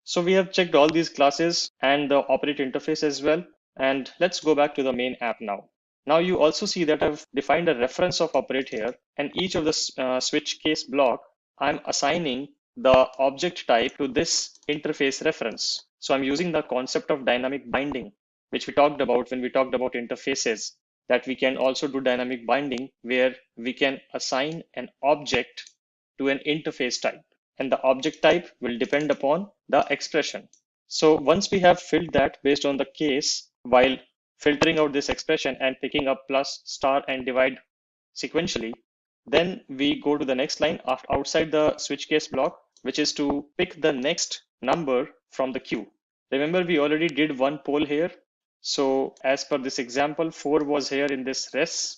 So we have checked all these classes and the operate interface as well. And let's go back to the main app now. Now you also see that I've defined a reference of operate here, and each of the switch case block, I'm assigning the object type to this interface reference. So I'm using the concept of dynamic binding, which we talked about when we talked about interfaces, that we can also do dynamic binding where we can assign an object to an interface type, and the object type will depend upon the expression. So once we have filled that based on the case, while filtering out this expression and picking up plus, star, and divide sequentially, then we go to the next line outside the switch case block, which is to pick the next number from the queue. Remember, we already did one poll here. So as per this example, 4 was here in this res.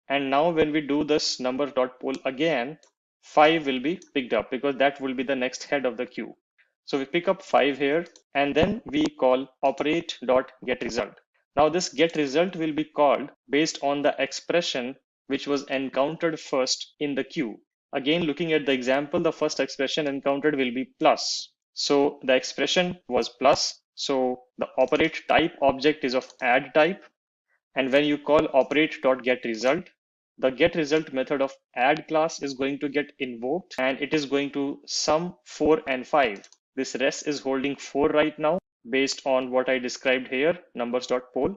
And now when we do this number.poll again, 5 will be picked up because that will be the next head of the queue. So we pick up 5 here, and then we call operate.getResult. Now this getResult will be called based on the expression which was encountered first in the queue. Again, looking at the example, the first expression encountered will be plus. So the expression was plus. So the operate type object is of add type. And when you call operate.getResult, the getResult method of add class is going to get invoked, and it is going to sum 4 and 5. This res is holding 4 right now based on what I described here, numbers.poll.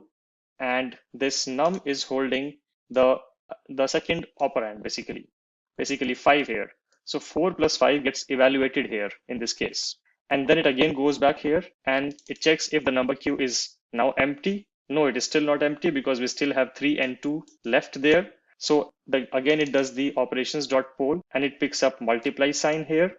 And this num is holding the second operand, basically 5 here. So 4 plus 5 gets evaluated here in this case. And then it again goes back here and it checks if the number queue is now empty. No, it is still not empty because we still have 3 and 2 left there. So again, it does the operations.poll and it picks up multiply sign here.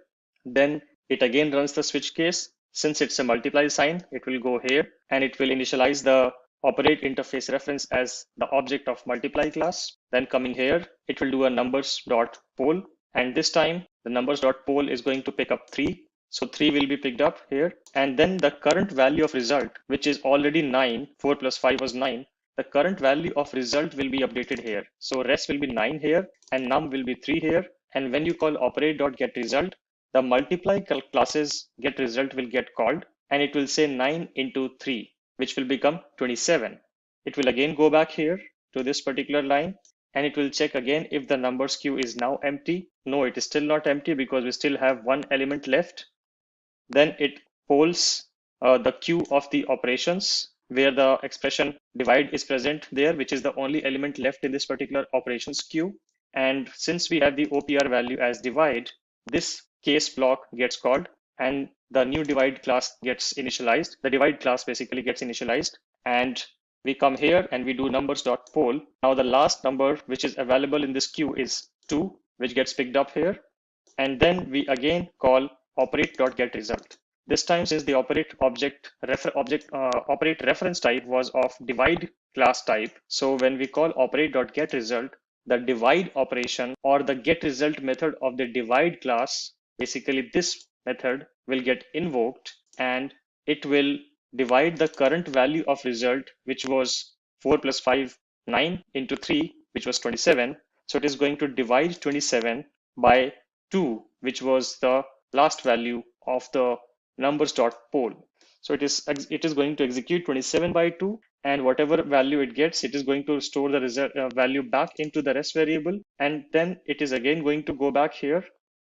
Then it again runs the switch case. Since it's a multiply sign, it will go here and it will initialize the operate interface reference as the object of multiply class. Then coming here, it will do a numbers.poll. And this time the numbers.poll is going to pick up 3. So 3 will be picked up here. And then the current value of result, which is already 9, 4 plus 5 was 9. The current value of result will be updated here. So res will be 9 here and num will be 3 here. And when you call operate.getResult, the multiply classes getResult will get called and it will say 9 into 3, which will become 27. It will again go back here to this particular line and it will check again if the numbers queue is now empty. No, it is still not empty because we still have one element left. Then it polls the queue of the operations where the expression divide is present there, which is the only element left in this particular operations queue. And since we have the OPR value as divide, this case block gets called and the new divide class gets initialized. The divide class basically gets initialized, and we come here and we do numbers.poll. Now the last number which is available in this queue is 2, which gets picked up here. And then we again call operate.getResult. This time, since the operate operate reference type was of divide class type, so when we call operate.getResult, the divide operation or the getResult method of the divide class, basically this method will get invoked and it will divide the current value of result, which was 4 plus 5, 9 into 3, which was 27. So it is going to divide 27 by 2, which was the last value of the numbers.poll. So it is going to execute 27 by 2, and whatever value it gets, it is going to store the result value back into the rest variable, and then it is again going to go back here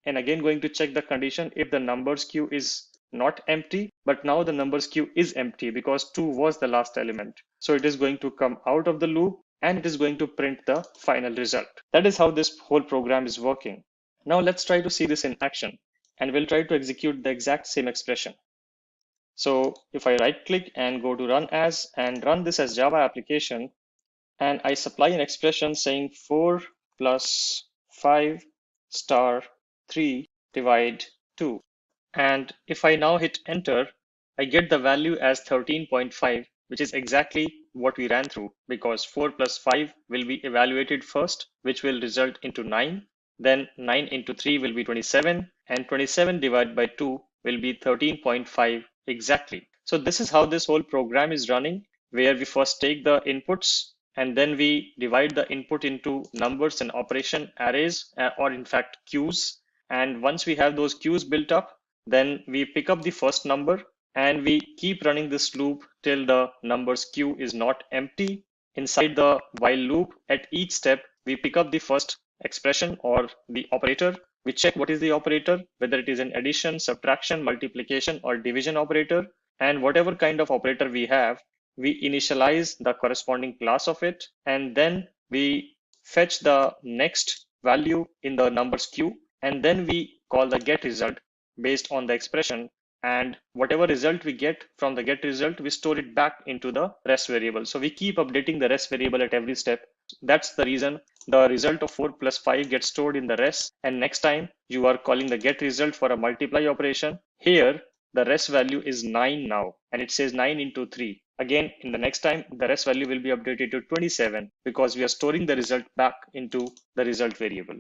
and again going to check the condition if the numbers queue is not empty, but now the numbers queue is empty because 2 was the last element. So it is going to come out of the loop and it is going to print the final result. That is how this whole program is working. Now let's try to see this in action, and we'll try to execute the exact same expression. So if I right click and go to run as and run this as Java application, and I supply an expression saying 4 plus 5 star 3 divide 2. And if I now hit enter, I get the value as 13.5, which is exactly what we ran through, because 4 plus 5 will be evaluated first, which will result into 9. Then 9 into 3 will be 27, and 27 divided by 2 will be 13.5 exactly. So this is how this whole program is running, where we first take the inputs and then we divide the input into numbers and operation arrays, or in fact queues. And once we have those queues built up, then we pick up the first number and we keep running this loop till the numbers queue is not empty. Inside the while loop, at each step, we pick up the first expression or the operator. We check what is the operator, whether it is an addition, subtraction, multiplication, or division operator. And whatever kind of operator we have, we initialize the corresponding class of it. And then we fetch the next value in the numbers queue. And then we call the get result based on the expression. And whatever result we get from the get result, we store it back into the rest variable. So we keep updating the rest variable at every step. That's the reason the result of 4 plus 5 gets stored in the rest. And next time you are calling the get result for a multiply operation, here the rest value is 9 now, and it says 9 into 3. Again, in the next time, the rest value will be updated to 27 because we are storing the result back into the result variable.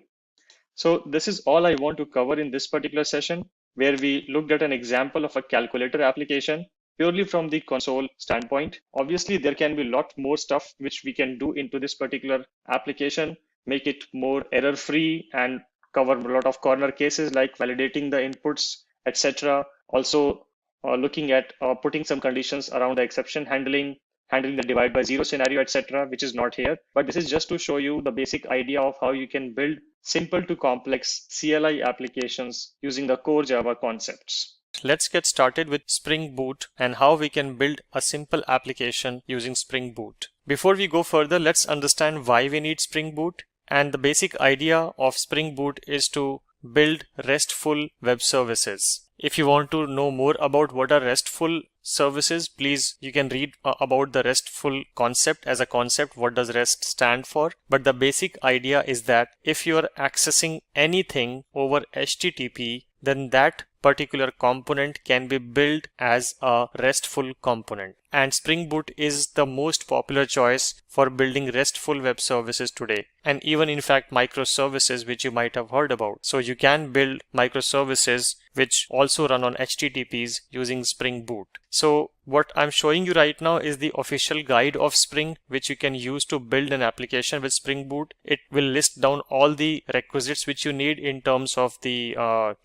So this is all I want to cover in this particular session, where we looked at an example of a calculator application purely from the console standpoint. Obviously, there can be a lot more stuff which we can do into this particular application, make it more error-free and cover a lot of corner cases like validating the inputs, etc. Also, looking at putting some conditions around the exception handling the divide by 0 scenario, etc., which is not here. But this is just to show you the basic idea of how you can build simple to complex CLI applications using the core Java concepts. Let's get started with Spring Boot and how we can build a simple application using Spring Boot. Before we go further, let's understand why we need Spring Boot. And the basic idea of Spring Boot is to build RESTful web services. If you want to know more about what are RESTful services, please, you can read about the RESTful concept. As a concept, what does REST stand for? But the basic idea is that if you are accessing anything over HTTP, then that particular component can be built as a RESTful component. And Spring Boot is the most popular choice for building RESTful web services today. And even in fact, microservices, which you might have heard about. So you can build microservices which also run on HTTPs using Spring Boot. So what I'm showing you right now is the official guide of Spring, which you can use to build an application with Spring Boot. It will list down all the requisites which you need in terms of the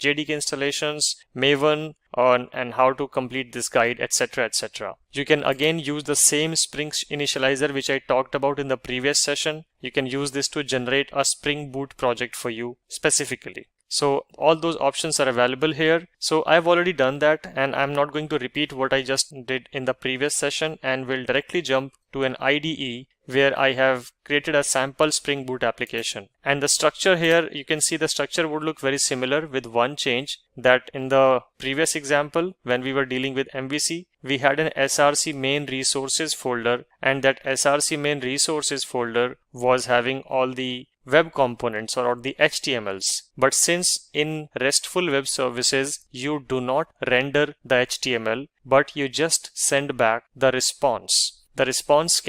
JDK installations, Maven, and how to complete this guide, etc., etc. You can again use the same Spring initializer which I talked about in the previous session. You can use this to generate a Spring Boot project for you specifically. So all those options are available here. So I've already done that, and I'm not going to repeat what I just did in the previous session, and will directly jump to an IDE where I have created a sample Spring Boot application. And the structure here, you can see the structure would look very similar with one change, that in the previous example, when we were dealing with MVC, we had an src main resources folder, and that src main resources folder was having all the web components or the HTMLs. But since in RESTful web services, you do not render the HTML, but you just send back the response. The response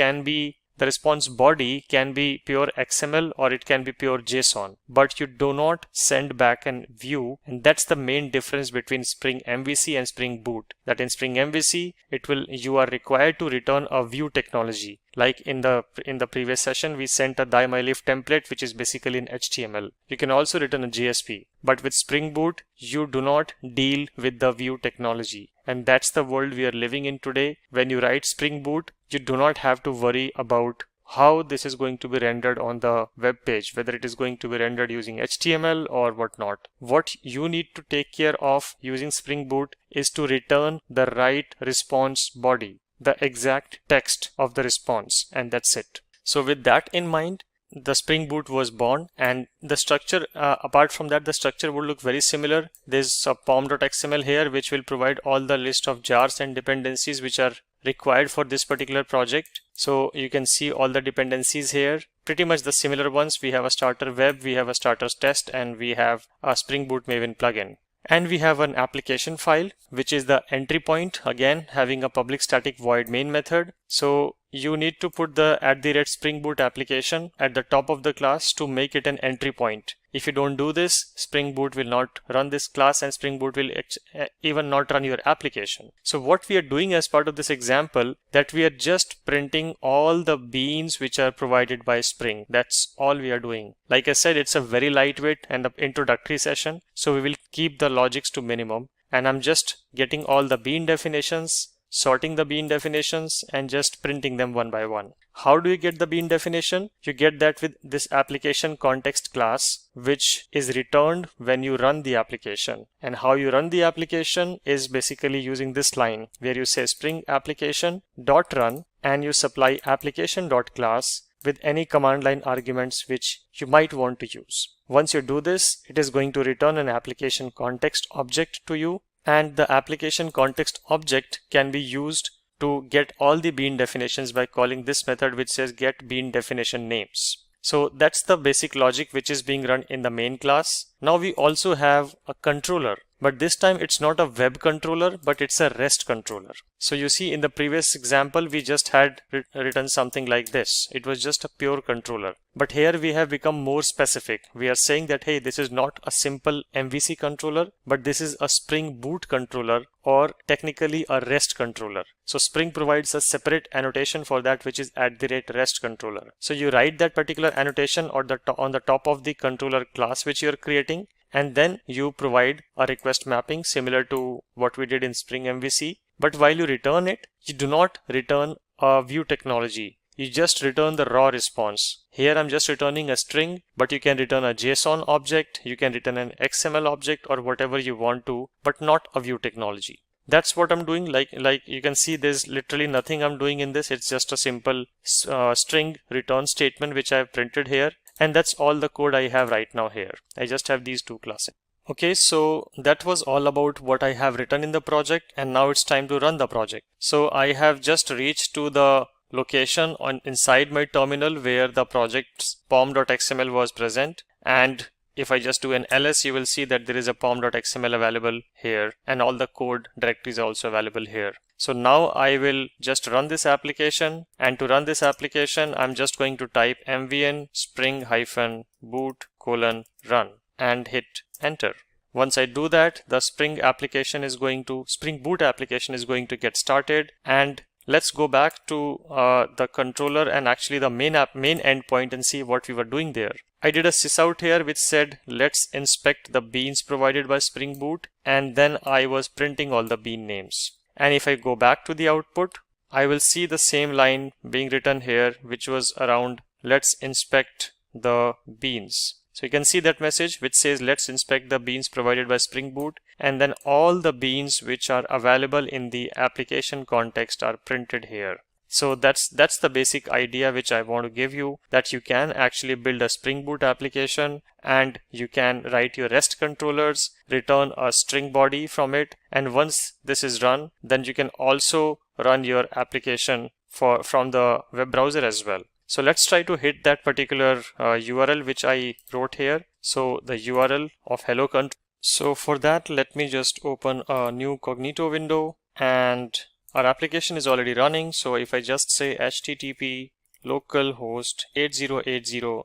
body can be pure XML or it can be pure JSON, but you do not send back an view, and that's the main difference between Spring MVC and Spring Boot. That in Spring MVC, you are required to return a view technology. Like in the previous session, we sent a die-my-leaf template, which is basically an HTML. You can also return a JSP, but with Spring Boot, you do not deal with the view technology. And that's the world we are living in today. When you write Spring Boot, you do not have to worry about how this is going to be rendered on the web page, whether it is going to be rendered using HTML or whatnot. What you need to take care of using Spring Boot is to return the right response body, the exact text of the response, and that's it. So with that in mind, the Spring Boot was born, and the structure, apart from that, the structure would look very similar. There's a pom.xml here, which will provide all the list of jars and dependencies which are required for this particular project. So you can see all the dependencies here, pretty much the similar ones. We have a starter web, we have a starter test, and we have a Spring Boot Maven plugin. And we have an application file, which is the entry point, again having a public static void main method. So you need to put the @Spring Boot application at the top of the class to make it an entry point. If you don't do this, Spring Boot will not run this class, and Spring Boot will even not run your application. So what we are doing as part of this example, that we are just printing all the beans which are provided by Spring. That's all we are doing. Like I said, it's a very lightweight and an introductory session, so we will keep the logics to minimum. And I'm just getting all the bean definitions, sorting the bean definitions, and just printing them one by one. How do you get the bean definition? You get that with this application context class, which is returned when you run the application. And how you run the application is basically using this line where you say Spring application dot run, and you supply application dot class with any command line arguments which you might want to use. Once you do this, it is going to return an application context object to you, and the application context object can be used to get all the bean definitions by calling this method which says get bean definition names. So that's the basic logic which is being run in the main class. Now we also have a controller, but this time it's not a web controller, but it's a REST controller. So you see, in the previous example, we just had written something like this. It was just a pure controller. But here we have become more specific. We are saying that, hey, this is not a simple MVC controller, but this is a Spring Boot controller, or technically a REST controller. So Spring provides a separate annotation for that, which is @REST controller. So you write that particular annotation or on the top of the controller class which you are creating, and then you provide a request mapping similar to what we did in Spring MVC. But while you return it, you do not return a view technology. You just return the raw response. Here I'm just returning a string, but you can return a JSON object, you can return an XML object, or whatever you want to, but not a view technology. That's what I'm doing. Like you can see, there's literally nothing I'm doing in this. It's just a simple string return statement which I've printed here. And that's all the code I have right now here. I just have these two classes. Okay, so that was all about what I have written in the project, and now it's time to run the project. So I have just reached to the location inside my terminal where the project's pom.xml was present, and if I just do an ls, you will see that there is a pom.xml available here, and all the code directories are also available here. So now I will just run this application, and to run this application, I'm just going to type mvn spring-boot:run and hit enter. Once I do that, the Spring Boot application is going to get started. And let's go back to the controller and actually the main endpoint and see what we were doing there. I did a sysout here which said let's inspect the beans provided by Spring Boot, and then I was printing all the bean names. And if I go back to the output, I will see the same line being written here, which was around let's inspect the beans. So you can see that message which says let's inspect the beans provided by Spring Boot, and then all the beans which are available in the application context are printed here. So that's the basic idea which I want to give you, that you can actually build a Spring Boot application and you can write your REST controllers, return a string body from it, and once this is run, then you can also run your application from the web browser as well. So let's try to hit that particular URL which I wrote here. So the URL of hello country. So for that, let me just open a new Cognito window, and our application is already running. So if I just say http localhost 8080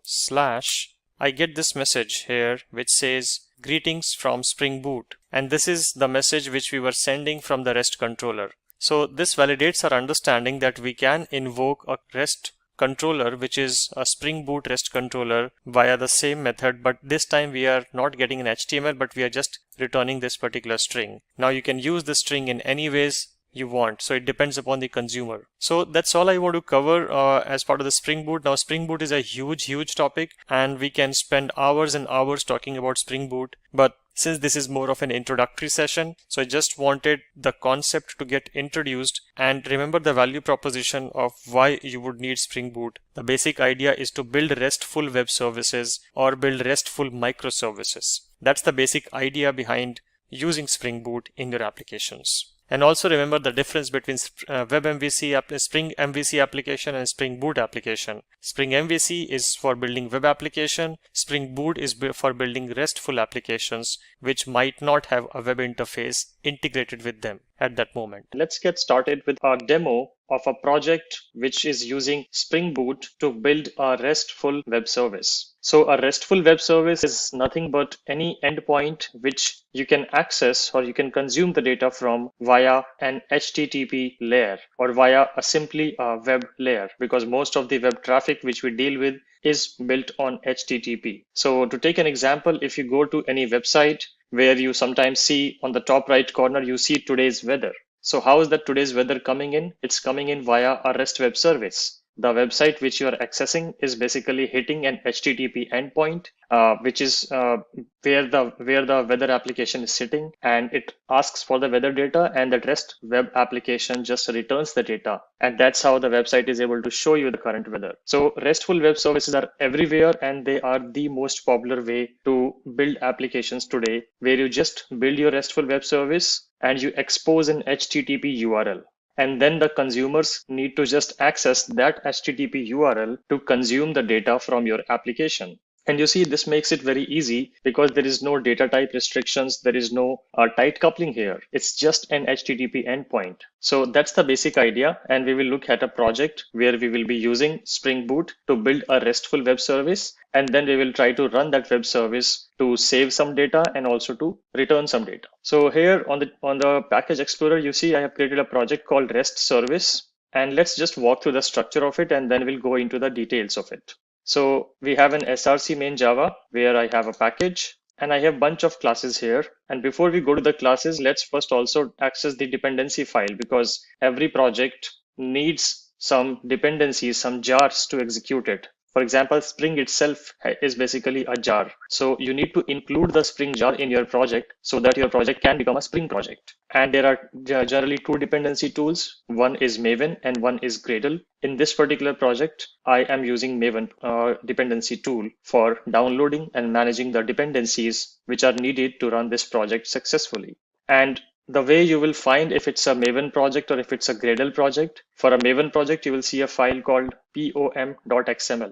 / I get this message here which says greetings from Spring Boot, and this is the message which we were sending from the REST controller. So this validates our understanding that we can invoke a REST controller, which is a Spring Boot REST controller, via the same method, but this time we are not getting an HTML, but we are just returning this particular string. Now you can use the string in any ways you want, so it depends upon the consumer. So that's all I want to cover as part of the Spring Boot. Now Spring Boot is a huge topic, and we can spend hours and hours talking about Spring Boot, but since this is more of an introductory session, so I just wanted the concept to get introduced, and remember the value proposition of why you would need Spring Boot. The basic idea is to build RESTful web services or build RESTful microservices. That's the basic idea behind using Spring Boot in your applications. And also remember the difference between Spring MVC application and Spring Boot application. Spring MVC is for building web application. Spring Boot is for building RESTful applications which might not have a web interface integrated with them at that moment. Let's get started with our demo of a project which is using Spring Boot to build a RESTful web service. So a RESTful web service is nothing but any endpoint which you can access or you can consume the data from via an HTTP layer or via simply a web layer, because most of the web traffic which we deal with is built on HTTP. So to take an example, if you go to any website where you sometimes see on the top right corner, you see today's weather. So how is that today's weather coming in? It's coming in via a REST web service. The website which you are accessing is basically hitting an HTTP endpoint, which is where the weather application is sitting, and it asks for the weather data, and the REST web application just returns the data, and that's how the website is able to show you the current weather. So RESTful web services are everywhere, and they are the most popular way to build applications today, where you just build your RESTful web service and you expose an HTTP URL. And then the consumers need to just access that HTTP URL to consume the data from your application. And you see, this makes it very easy because there is no data type restrictions. There is no tight coupling here. It's just an HTTP endpoint. So that's the basic idea. And we will look at a project where we will be using Spring Boot to build a RESTful web service. And then we will try to run that web service to save some data and also to return some data. So here on the package explorer, you see I have created a project called REST service. And let's just walk through the structure of it, and then we'll go into the details of it. So we have an src main Java where I have a package, and I have a bunch of classes here. And before we go to the classes, let's first also access the dependency file, because every project needs some dependencies, some jars to execute it. For example, Spring itself is basically a jar. So you need to include the Spring jar in your project so that your project can become a Spring project. And there are generally two dependency tools. One is Maven and one is Gradle. In this particular project, I am using Maven dependency tool for downloading and managing the dependencies which are needed to run this project successfully. And the way you will find if it's a Maven project or if it's a Gradle project, for a Maven project, you will see a file called pom.xml.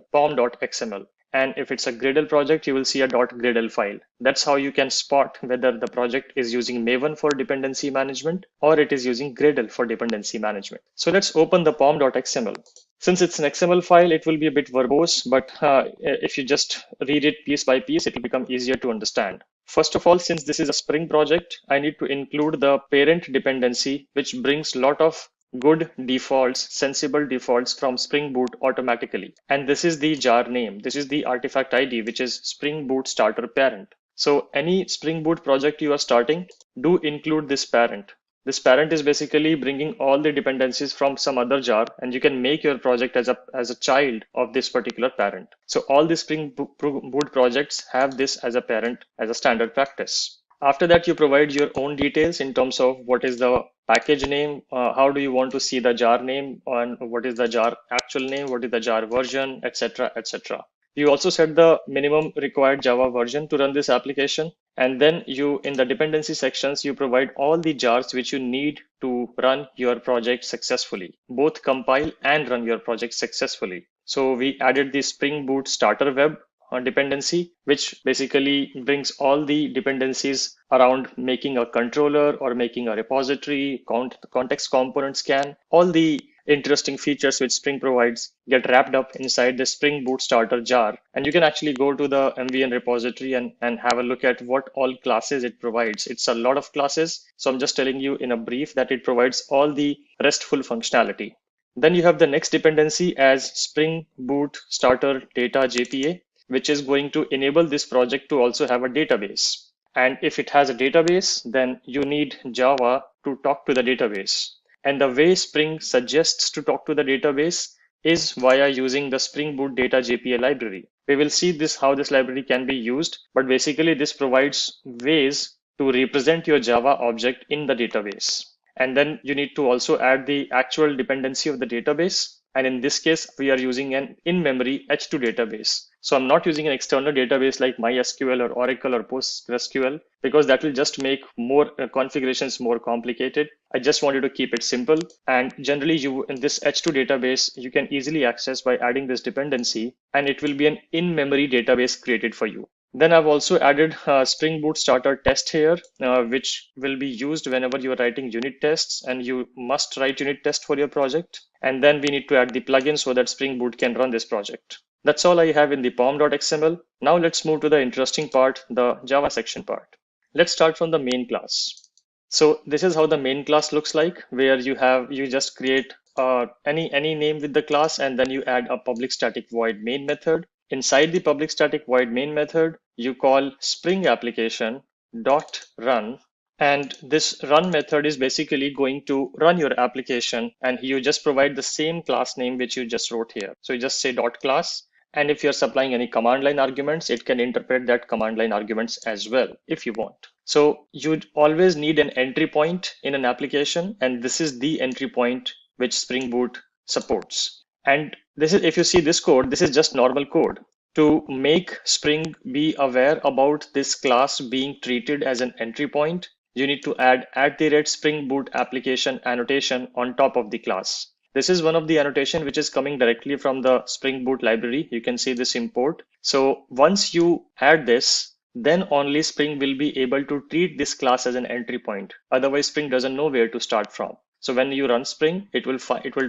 And if it's a Gradle project, you will see a .gradle file. That's how you can spot whether the project is using Maven for dependency management or it is using Gradle for dependency management. So let's open the pom.xml. Since it's an XML file, it will be a bit verbose, but if you just read it piece by piece, it will become easier to understand. First of all, since this is a Spring project, I need to include the parent dependency, which brings a lot of good defaults, sensible defaults from Spring Boot automatically. And this is the jar name. This is the artifact ID, which is Spring Boot starter parent. So any Spring Boot project you are starting, do include this parent. This parent is basically bringing all the dependencies from some other jar, and you can make your project as a child of this particular parent. So all the Spring Boot projects have this as a parent as a standard practice. After that, you provide your own details in terms of what is the package name, how do you want to see the jar name, and what is the jar actual name, what is the jar version, etc., etc. You also set the minimum required Java version to run this application. And then in the dependency sections, you provide all the jars which you need to run your project successfully, both compile and run your project successfully. So we added the Spring Boot starter web dependency, which basically brings all the dependencies around making a controller or making a repository, context component scan, all the interesting features which Spring provides get wrapped up inside the Spring Boot starter jar. And you can actually go to the MVN repository and have a look at what all classes it provides. It's a lot of classes. So I'm just telling you in a brief that it provides all the RESTful functionality. Then you have the next dependency as Spring Boot starter data JPA, which is going to enable this project to also have a database. And if it has a database, then you need Java to talk to the database. And the way Spring suggests to talk to the database is via using the Spring Boot Data JPA library. We will see how this library can be used, but basically this provides ways to represent your Java object in the database. And then you need to also add the actual dependency of the database. And in this case, we are using an in-memory H2 database. So I'm not using an external database like MySQL or Oracle or PostgreSQL, because that will just make more configurations more complicated. I just wanted to keep it simple. And generally, in this H2 database, you can easily access by adding this dependency, and it will be an in-memory database created for you. Then I've also added Spring Boot starter test here, which will be used whenever you are writing unit tests, and you must write unit test for your project. And then we need to add the plugin so that Spring Boot can run this project. That's all I have in the pom.xml. Now let's move to the interesting part, the Java section part. Let's start from the main class. So this is how the main class looks like, where you just create any name with the class, and then you add a public static void main method. Inside the public static void main method, you call Spring application dot run. And this run method is basically going to run your application, and you just provide the same class name which you just wrote here. So you just say dot class. And if you're supplying any command line arguments, it can interpret that command line arguments as well if you want. So you'd always need an entry point in an application, and this is the entry point which Spring Boot supports. And this is, if you see this code, this is just normal code. To make Spring be aware about this class being treated as an entry point, you need to add @Spring Boot application annotation on top of the class. This is one of the annotation which is coming directly from the Spring Boot library. You can see this import. So once you add this, then only Spring will be able to treat this class as an entry point. Otherwise, Spring doesn't know where to start from. So when you run Spring, it will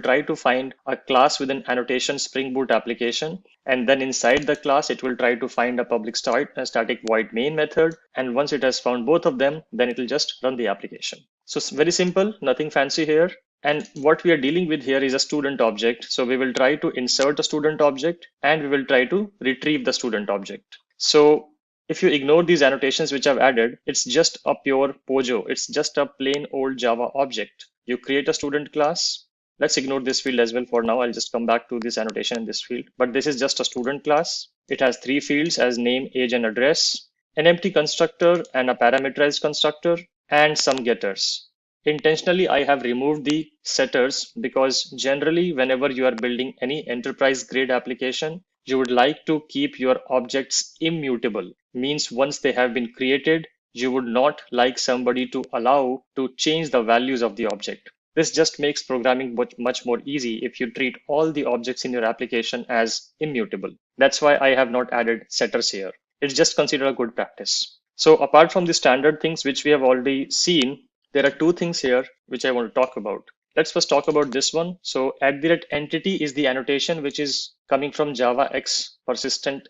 try to find a class with an annotation Spring Boot application. And then inside the class, it will try to find a public static void main method. And once it has found both of them, then it will just run the application. So it's very simple, nothing fancy here. And what we are dealing with here is a student object. So we will try to insert a student object, and we will try to retrieve the student object. So if you ignore these annotations which I've added, it's just a pure POJO. It's just a plain old Java object. You create a student class. Let's ignore this field as well for now. I'll just come back to this annotation in this field. But this is just a student class. It has 3 fields as name, age, and address, an empty constructor and a parameterized constructor, and some getters. Intentionally, I have removed the setters because generally, whenever you are building any enterprise grade application, you would like to keep your objects immutable. Means once they have been created, you would not like somebody to allow to change the values of the object. This just makes programming much more easy if you treat all the objects in your application as immutable. That's why I have not added setters here. It's just considered a good practice. So apart from the standard things which we have already seen, there are 2 things here which I want to talk about. Let's first talk about this one. So @entity is the annotation which is coming from JavaX persistence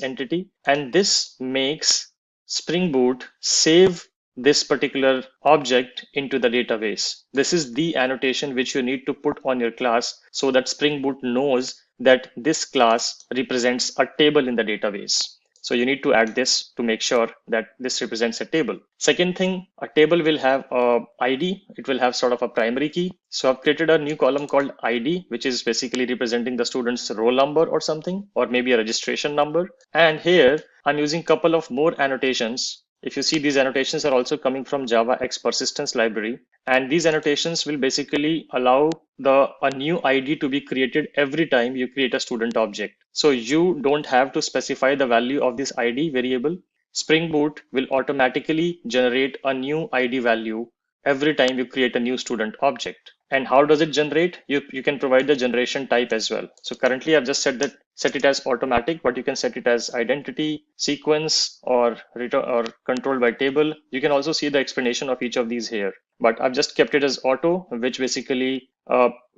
entity. And this makes Spring Boot save this particular object into the database. This is the annotation which you need to put on your class so that Spring Boot knows that this class represents a table in the database. So you need to add this to make sure that this represents a table. Second thing, a table will have a ID. It will have sort of a primary key. So I've created a new column called ID, which is basically representing the student's roll number or something, or maybe a registration number. And here I'm using a couple of more annotations If you see, these annotations are also coming from Java X persistence library. And these annotations will basically allow a new ID to be created every time you create a student object. So you don't have to specify the value of this ID variable. Spring Boot will automatically generate a new ID value every time you create a new student object. And how does it generate? You can provide the generation type as well. So currently I've just set it as automatic, but you can set it as identity, sequence, or return or controlled by table. You can also see the explanation of each of these here. But I've just kept it as auto, which basically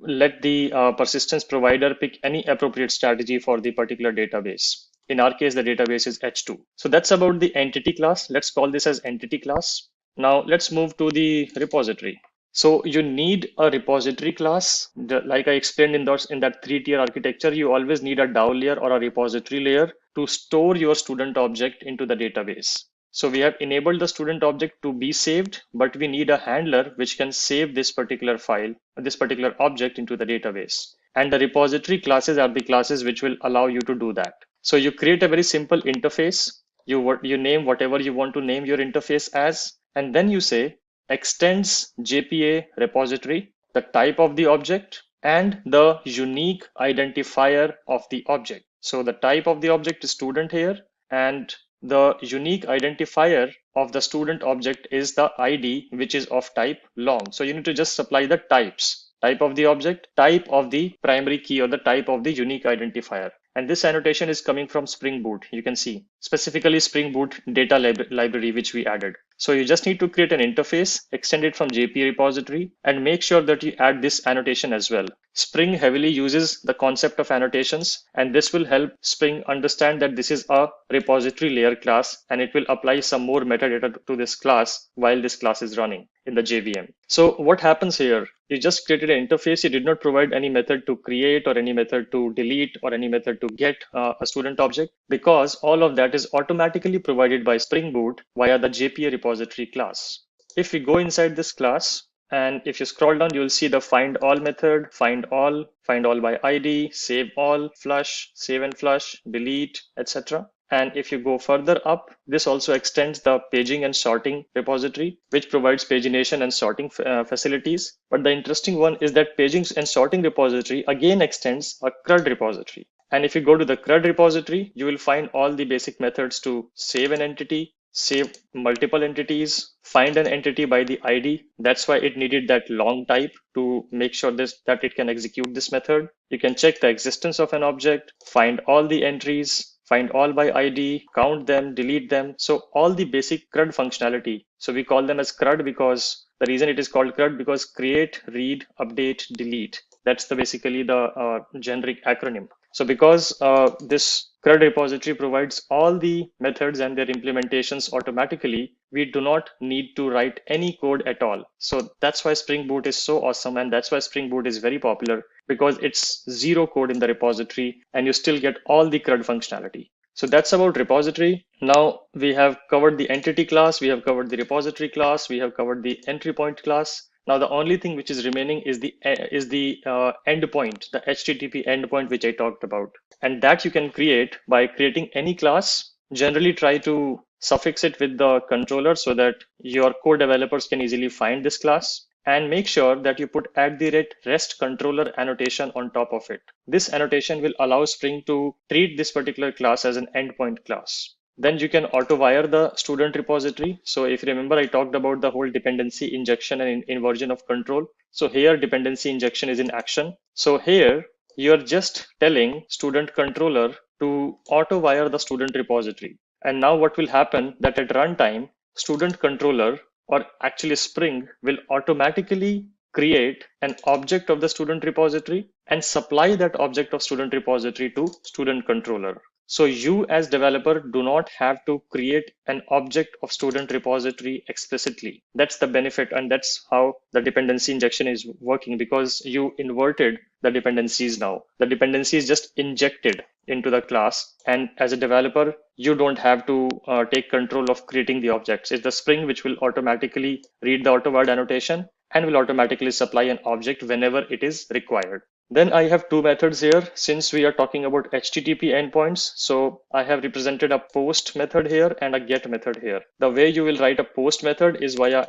let the persistence provider pick any appropriate strategy for the particular database. In our case, the database is H2. So that's about the entity class. Let's call this as entity class. Now let's move to the repository. So you need a repository class. Like I explained in that three-tier architecture, you always need a DAO layer or a repository layer to store your student object into the database. So we have enabled the student object to be saved, but we need a handler which can save this particular file, this particular object into the database. And the repository classes are the classes which will allow you to do that. So you create a very simple interface. You name whatever you want to name your interface as, and then you say extends JPA repository, the type of the object, and the unique identifier of the object. So the type of the object is student here, and the unique identifier of the student object is the ID, which is of type long. So you need to just supply the types: type of the object, type of the primary key, or the type of the unique identifier. And this annotation is coming from Spring Boot. You can see specifically Spring Boot data library, which we added. So you just need to create an interface, extend it from JPA repository, and make sure that you add this annotation as well. Spring heavily uses the concept of annotations, and this will help Spring understand that this is a repository layer class, and it will apply some more metadata to this class while this class is running in the JVM. So what happens here? You just created an interface. You did not provide any method to create or any method to delete or any method to get a student object, because all of that is automatically provided by Spring Boot via the JPA repository class. If we go inside this class, and if you scroll down, you will see the find all method, find all by ID, save all, flush, save and flush, delete, etc. And if you go further up, this also extends the paging and sorting repository, which provides pagination and sorting facilities. But the interesting one is that paging and sorting repository again extends a CRUD repository. And if you go to the CRUD repository, you will find all the basic methods to save an entity, save multiple entities, find an entity by the ID. That's why it needed that long type to make sure that it can execute this method. You can check the existence of an object, find all the entries, find all by ID, count them, delete them. So all the basic CRUD functionality. So we call them as CRUD because the reason it is called CRUD, because create, read, update, delete. That's basically the generic acronym. So because this CRUD repository provides all the methods and their implementations automatically, we do not need to write any code at all. So that's why Spring Boot is so awesome, and that's why Spring Boot is very popular, because it's zero code in the repository and you still get all the CRUD functionality. So that's about repository. Now we have covered the entity class, we have covered the repository class, we have covered the entry point class. Now the only thing which is remaining is the endpoint, the HTTP endpoint, which I talked about. And that you can create by creating any class. Generally try to suffix it with the controller so that your core developers can easily find this class, and make sure that you put @REST controller annotation on top of it. This annotation will allow Spring to treat this particular class as an endpoint class. Then you can auto wire the student repository. So if you remember, I talked about the whole dependency injection and inversion of control. So here dependency injection is in action. So here you're just telling student controller to auto wire the student repository. And now what will happen that at runtime, student controller, or actually Spring, will automatically create an object of the student repository and supply that object of student repository to student controller. So you as developer do not have to create an object of student repository explicitly. That's the benefit, and that's how the dependency injection is working, because you inverted the dependencies now. The dependency is just injected into the class, and as a developer, you don't have to take control of creating the objects. It's the Spring which will automatically read the auto-word annotation and will automatically supply an object whenever it is required. Then I have two methods here since we are talking about HTTP endpoints. So I have represented a post method here and a get method here. The way you will write a post method is via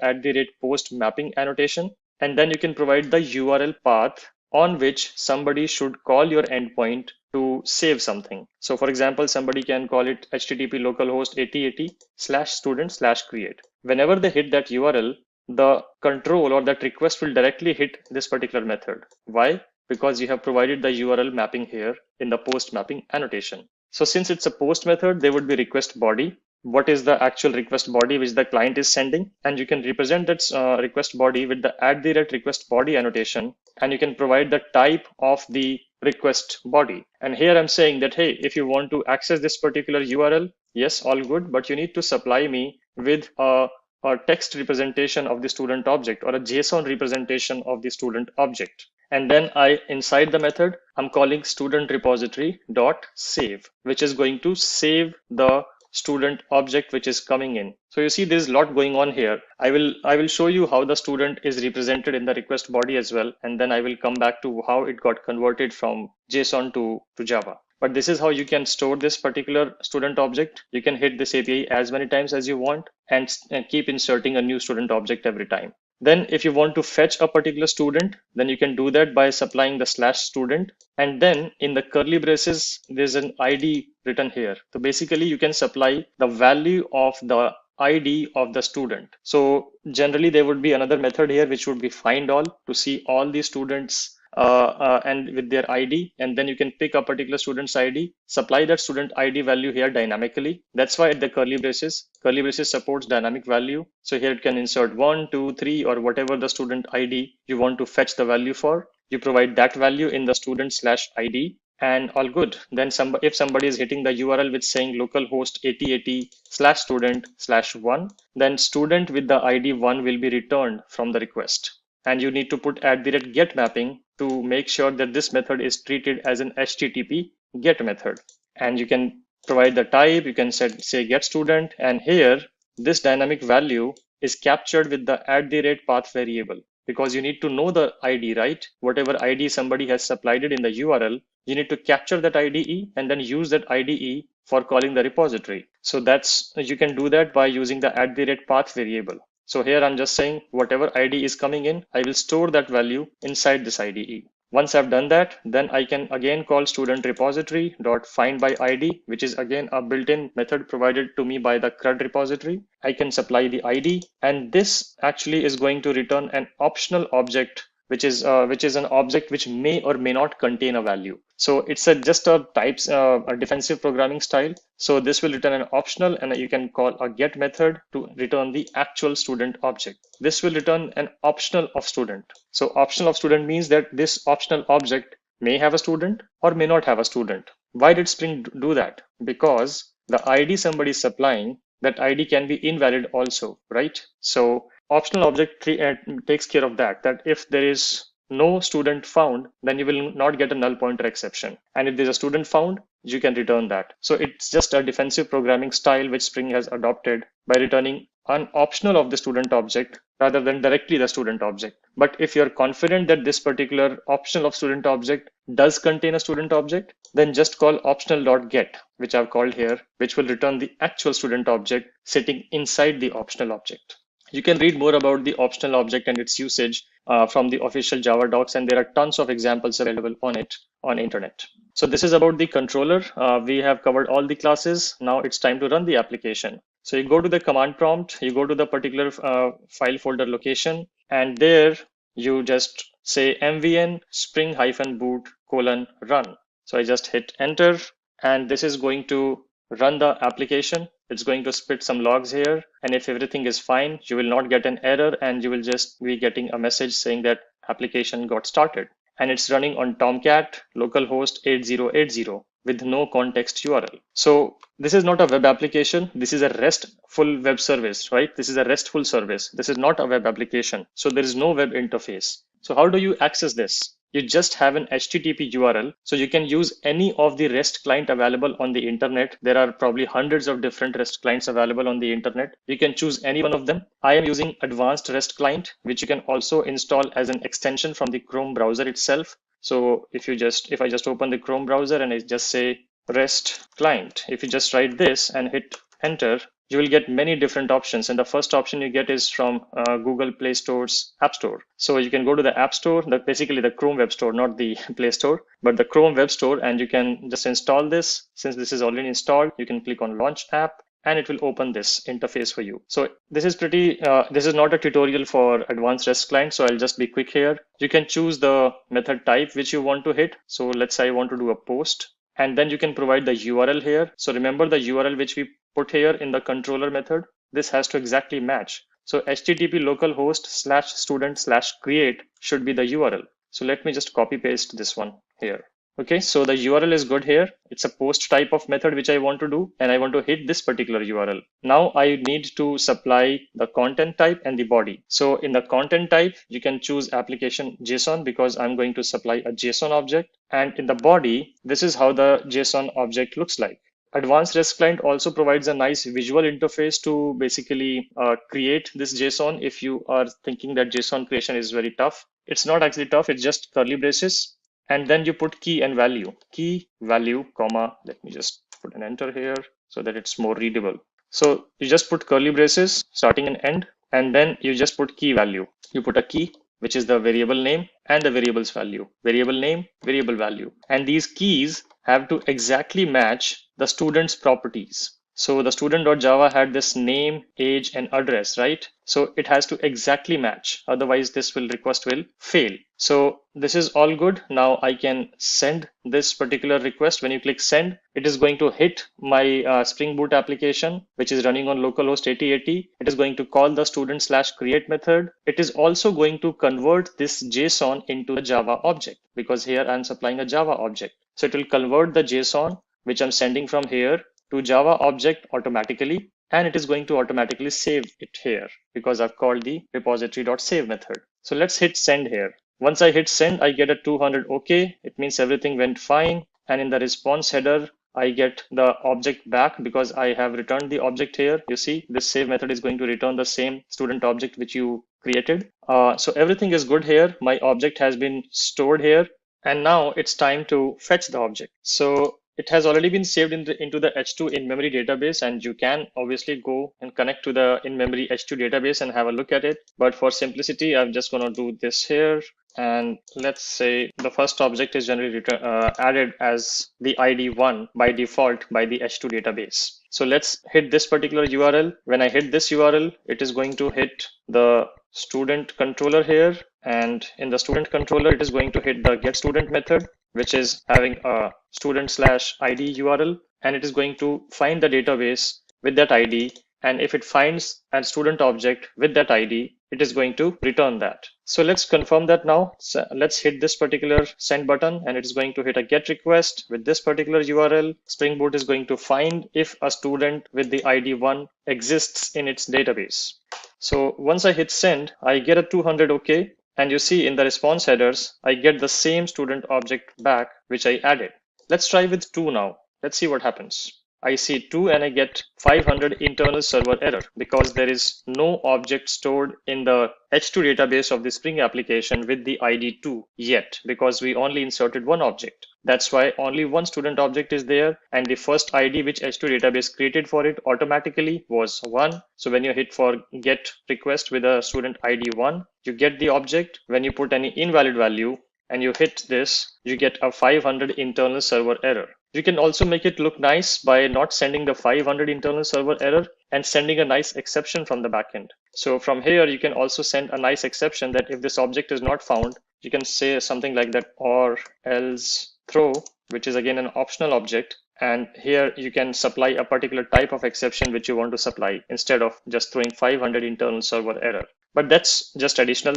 @post mapping annotation. And then you can provide the URL path on which somebody should call your endpoint to save something. So for example, somebody can call it HTTP localhost 8080/student/create. Whenever they hit that URL, the control or that request will directly hit this particular method. Why? Because you have provided the URL mapping here in the post mapping annotation. So since it's a post method, there would be request body. What is the actual request body which the client is sending? And you can represent that request body with the @request body annotation, and you can provide the type of the request body. And here I'm saying that, hey, if you want to access this particular URL, yes, all good, but you need to supply me with a text representation of the student object or a JSON representation of the student object. And then inside the method, I'm calling student repository dot save, which is going to save the student object which is coming in. So you see there's a lot going on here. I will show you how the student is represented in the request body as well, and then I will come back to how it got converted from JSON to Java. But this is how you can store this particular student object. You can hit this API as many times as you want and keep inserting a new student object every time. Then if you want to fetch a particular student, then you can do that by supplying the /student. And then in the curly braces, there's an ID written here. So basically you can supply the value of the ID of the student. So generally there would be another method here, which would be find all to see all the students and with their ID, and then you can pick a particular student's ID, supply that student ID value here dynamically. That's why the curly braces supports dynamic value. So here it can insert 1, 2, 3, or whatever the student ID you want to fetch the value for. You provide that value in the student/ID, and all good. Then if somebody is hitting the URL with saying localhost 8080/student/1, then student with the ID 1 will be returned from the request. And you need to put @get mapping to make sure that this method is treated as an HTTP get method. And you can provide the type, you can say get student, and here this dynamic value is captured with the @path variable, because you need to know the ID, right? Whatever ID somebody has supplied it in the URL, you need to capture that IDE and then use that IDE for calling the repository. So you can do that by using the @path variable. So here I'm just saying whatever ID is coming in, I will store that value inside this IDE. Once I've done that, then I can again call student repository dot find by ID, which is again a built-in method provided to me by the CRUD repository. I can supply the ID, and this actually is going to return an optional object, which is an object which may or may not contain a value. So it's just a defensive programming style. So this will return an optional, and you can call a get method to return the actual student object. This will return an optional of student. So optional of student means that this optional object may have a student or may not have a student. Why did Spring do that? Because the ID somebody is supplying, that ID can be invalid also, right? So optional object takes care of that if there is no student found, then you will not get a null pointer exception. And if there's a student found, you can return that. So it's just a defensive programming style which Spring has adopted by returning an optional of the student object rather than directly the student object. But if you're confident that this particular optional of student object does contain a student object, then just call optional.get, which I've called here, which will return the actual student object sitting inside the optional object. You can read more about the optional object and its usage from the official Java docs, and there are tons of examples available on it on internet. So this is about the controller. We have covered all the classes. Now it's time to run the application. So you go to the command prompt, you go to the particular file folder location, and there you just say mvn spring-boot:run. So I just hit enter, and this is going to run the application. It's going to spit some logs here, and if everything is fine, you will not get an error, and you will just be getting a message saying that application got started. And it's running on Tomcat localhost 8080 with no context URL. So this is not a web application. This is a RESTful web service, right? This is a RESTful service. This is not a web application. So there is no web interface. So how do you access this? You just have an HTTP URL. So you can use any of the REST client available on the internet. There are probably hundreds of different REST clients available on the internet. You can choose any one of them. I am using advanced REST client, which you can also install as an extension from the Chrome browser itself. So if I just open the Chrome browser and I just say REST client, if you just write this and hit enter, you will get many different options. And the first option you get is from Google Play Store's App Store. So you can go to the App Store, basically the Chrome Web Store, not the Play Store, but the Chrome Web Store, and you can just install this. Since this is already installed, you can click on Launch App, and it will open this interface for you. So this is this is not a tutorial for advanced REST client, so I'll just be quick here. You can choose the method type which you want to hit. So let's say I want to do a post, and then you can provide the URL here. So remember the URL which we put here in the controller method, this has to exactly match. So HTTP localhost /student/create should be the URL. So let me just copy paste this one here. Okay, so the URL is good here. It's a post type of method which I want to do, and I want to hit this particular URL. Now I need to supply the content type and the body. So in the content type, you can choose application JSON because I'm going to supply a JSON object. And in the body, this is how the JSON object looks like. Advanced REST client also provides a nice visual interface to basically create this JSON. If you are thinking that JSON creation is very tough, it's not actually tough. It's just curly braces. And then you put key and key value, comma, let me just put an enter here so that it's more readable. So you just put curly braces starting and end, and then you just put key value. You put a key, which is the variable name and the variable's value, variable name, variable value. And these keys have to exactly match the student's properties. So the student.java had this name, age, and address, right? So it has to exactly match. Otherwise, this request will fail. So this is all good. Now I can send this particular request. When you click send, it is going to hit my Spring Boot application, which is running on localhost 8080. It is going to call the student/create method. It is also going to convert this JSON into a Java object because here I'm supplying a Java object. So it will convert the JSON, which I'm sending from here, to Java object automatically, and it is going to automatically save it here because I've called the repository.save method. So let's hit send here. Once I hit send, I get a 200 OK. It means everything went fine. And in the response header, I get the object back because I have returned the object here. You see, this save method is going to return the same student object which you created. So everything is good here. My object has been stored here. And now it's time to fetch the object. So it has already been saved into the H2 in-memory database, and you can obviously go and connect to the in-memory H2 database and have a look at it. But for simplicity, I'm just going to do this here. And let's say the first object is generally added as the ID1 by default by the H2 database. So let's hit this particular URL. When I hit this URL, it is going to hit the student controller here. And in the student controller, it is going to hit the get student method, which is having a student/ID URL, and it is going to find the database with that ID. And if it finds a student object with that ID, it is going to return that. So let's confirm that now. So let's hit this particular send button, and it is going to hit a get request with this particular URL. Spring Boot is going to find if a student with the ID 1 exists in its database. So once I hit send, I get a 200 OK. And you see in the response headers, I get the same student object back, which I added. Let's try with 2 now. Let's see what happens. I see 2 and I get 500 internal server error because there is no object stored in the H2 database of the Spring application with the ID 2 yet, because we only inserted one object. That's why only one student object is there, and the first ID which H2 database created for it automatically was 1. So when you hit for get request with a student ID 1, you get the object. When you put any invalid value and you hit this, you get a 500 internal server error. You can also make it look nice by not sending the 500 internal server error and sending a nice exception from the backend. So from here, you can also send a nice exception that if this object is not found, you can say something like that, or else throw, which is again an optional object. And here you can supply a particular type of exception which you want to supply instead of just throwing 500 internal server error. But that's just additional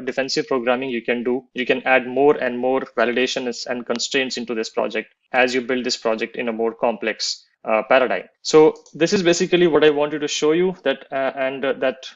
defensive programming you can do. You can add more and more validations and constraints into this project as you build this project in a more complex paradigm. So this is basically what I wanted to show you, that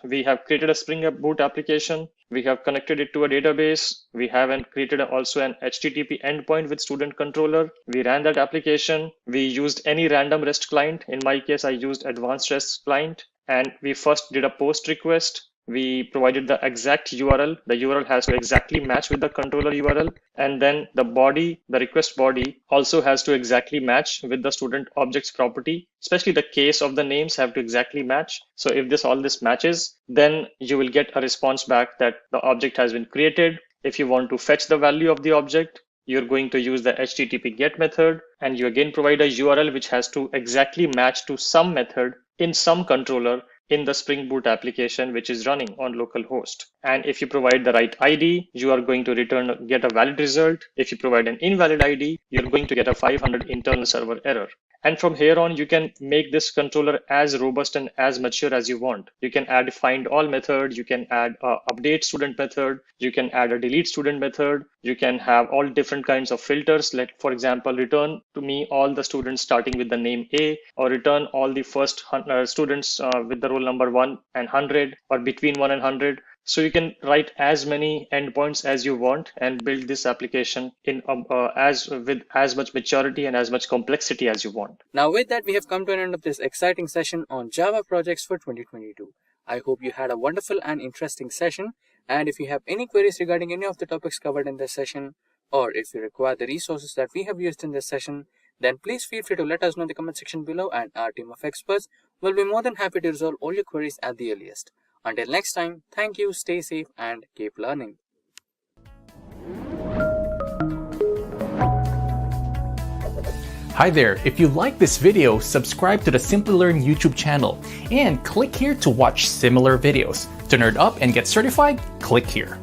we have created a Spring Boot application. We have connected it to a database. We have created also an HTTP endpoint with student controller. We ran that application. We used any random REST client. In my case, I used advanced REST client. And we first did a post request. we provided the exact URL. The URL has to exactly match with the controller URL. And then the body, the request body also has to exactly match with the student objects property, especially the case of the names have to exactly match. So if all this matches, then you will get a response back that the object has been created. If you want to fetch the value of the object, you're going to use the HTTP GET method, and you again provide a URL which has to exactly match to some method in some controller in the Spring Boot application, which is running on localhost. And if you provide the right ID, you are going to get a valid result. If you provide an invalid ID, you're going to get a 500 internal server error. And from here on, you can make this controller as robust and as mature as you want. You can add a find all method. You can add a update student method. You can add a delete student method. You can have all different kinds of filters. Like, for example, return to me all the students starting with the name A, or return all the first students with the roll number 1 and 100, or between 1 and 100. So you can write as many endpoints as you want and build this application in with as much maturity and as much complexity as you want. Now with that, we have come to an end of this exciting session on Java projects for 2022. I hope you had a wonderful and interesting session. And if you have any queries regarding any of the topics covered in this session, or if you require the resources that we have used in this session, then please feel free to let us know in the comment section below, and our team of experts will be more than happy to resolve all your queries at the earliest. Until next time, thank you, stay safe, and keep learning. Hi there, if you like this video, subscribe to the Simplilearn YouTube channel and click here to watch similar videos. To nerd up and get certified, click here.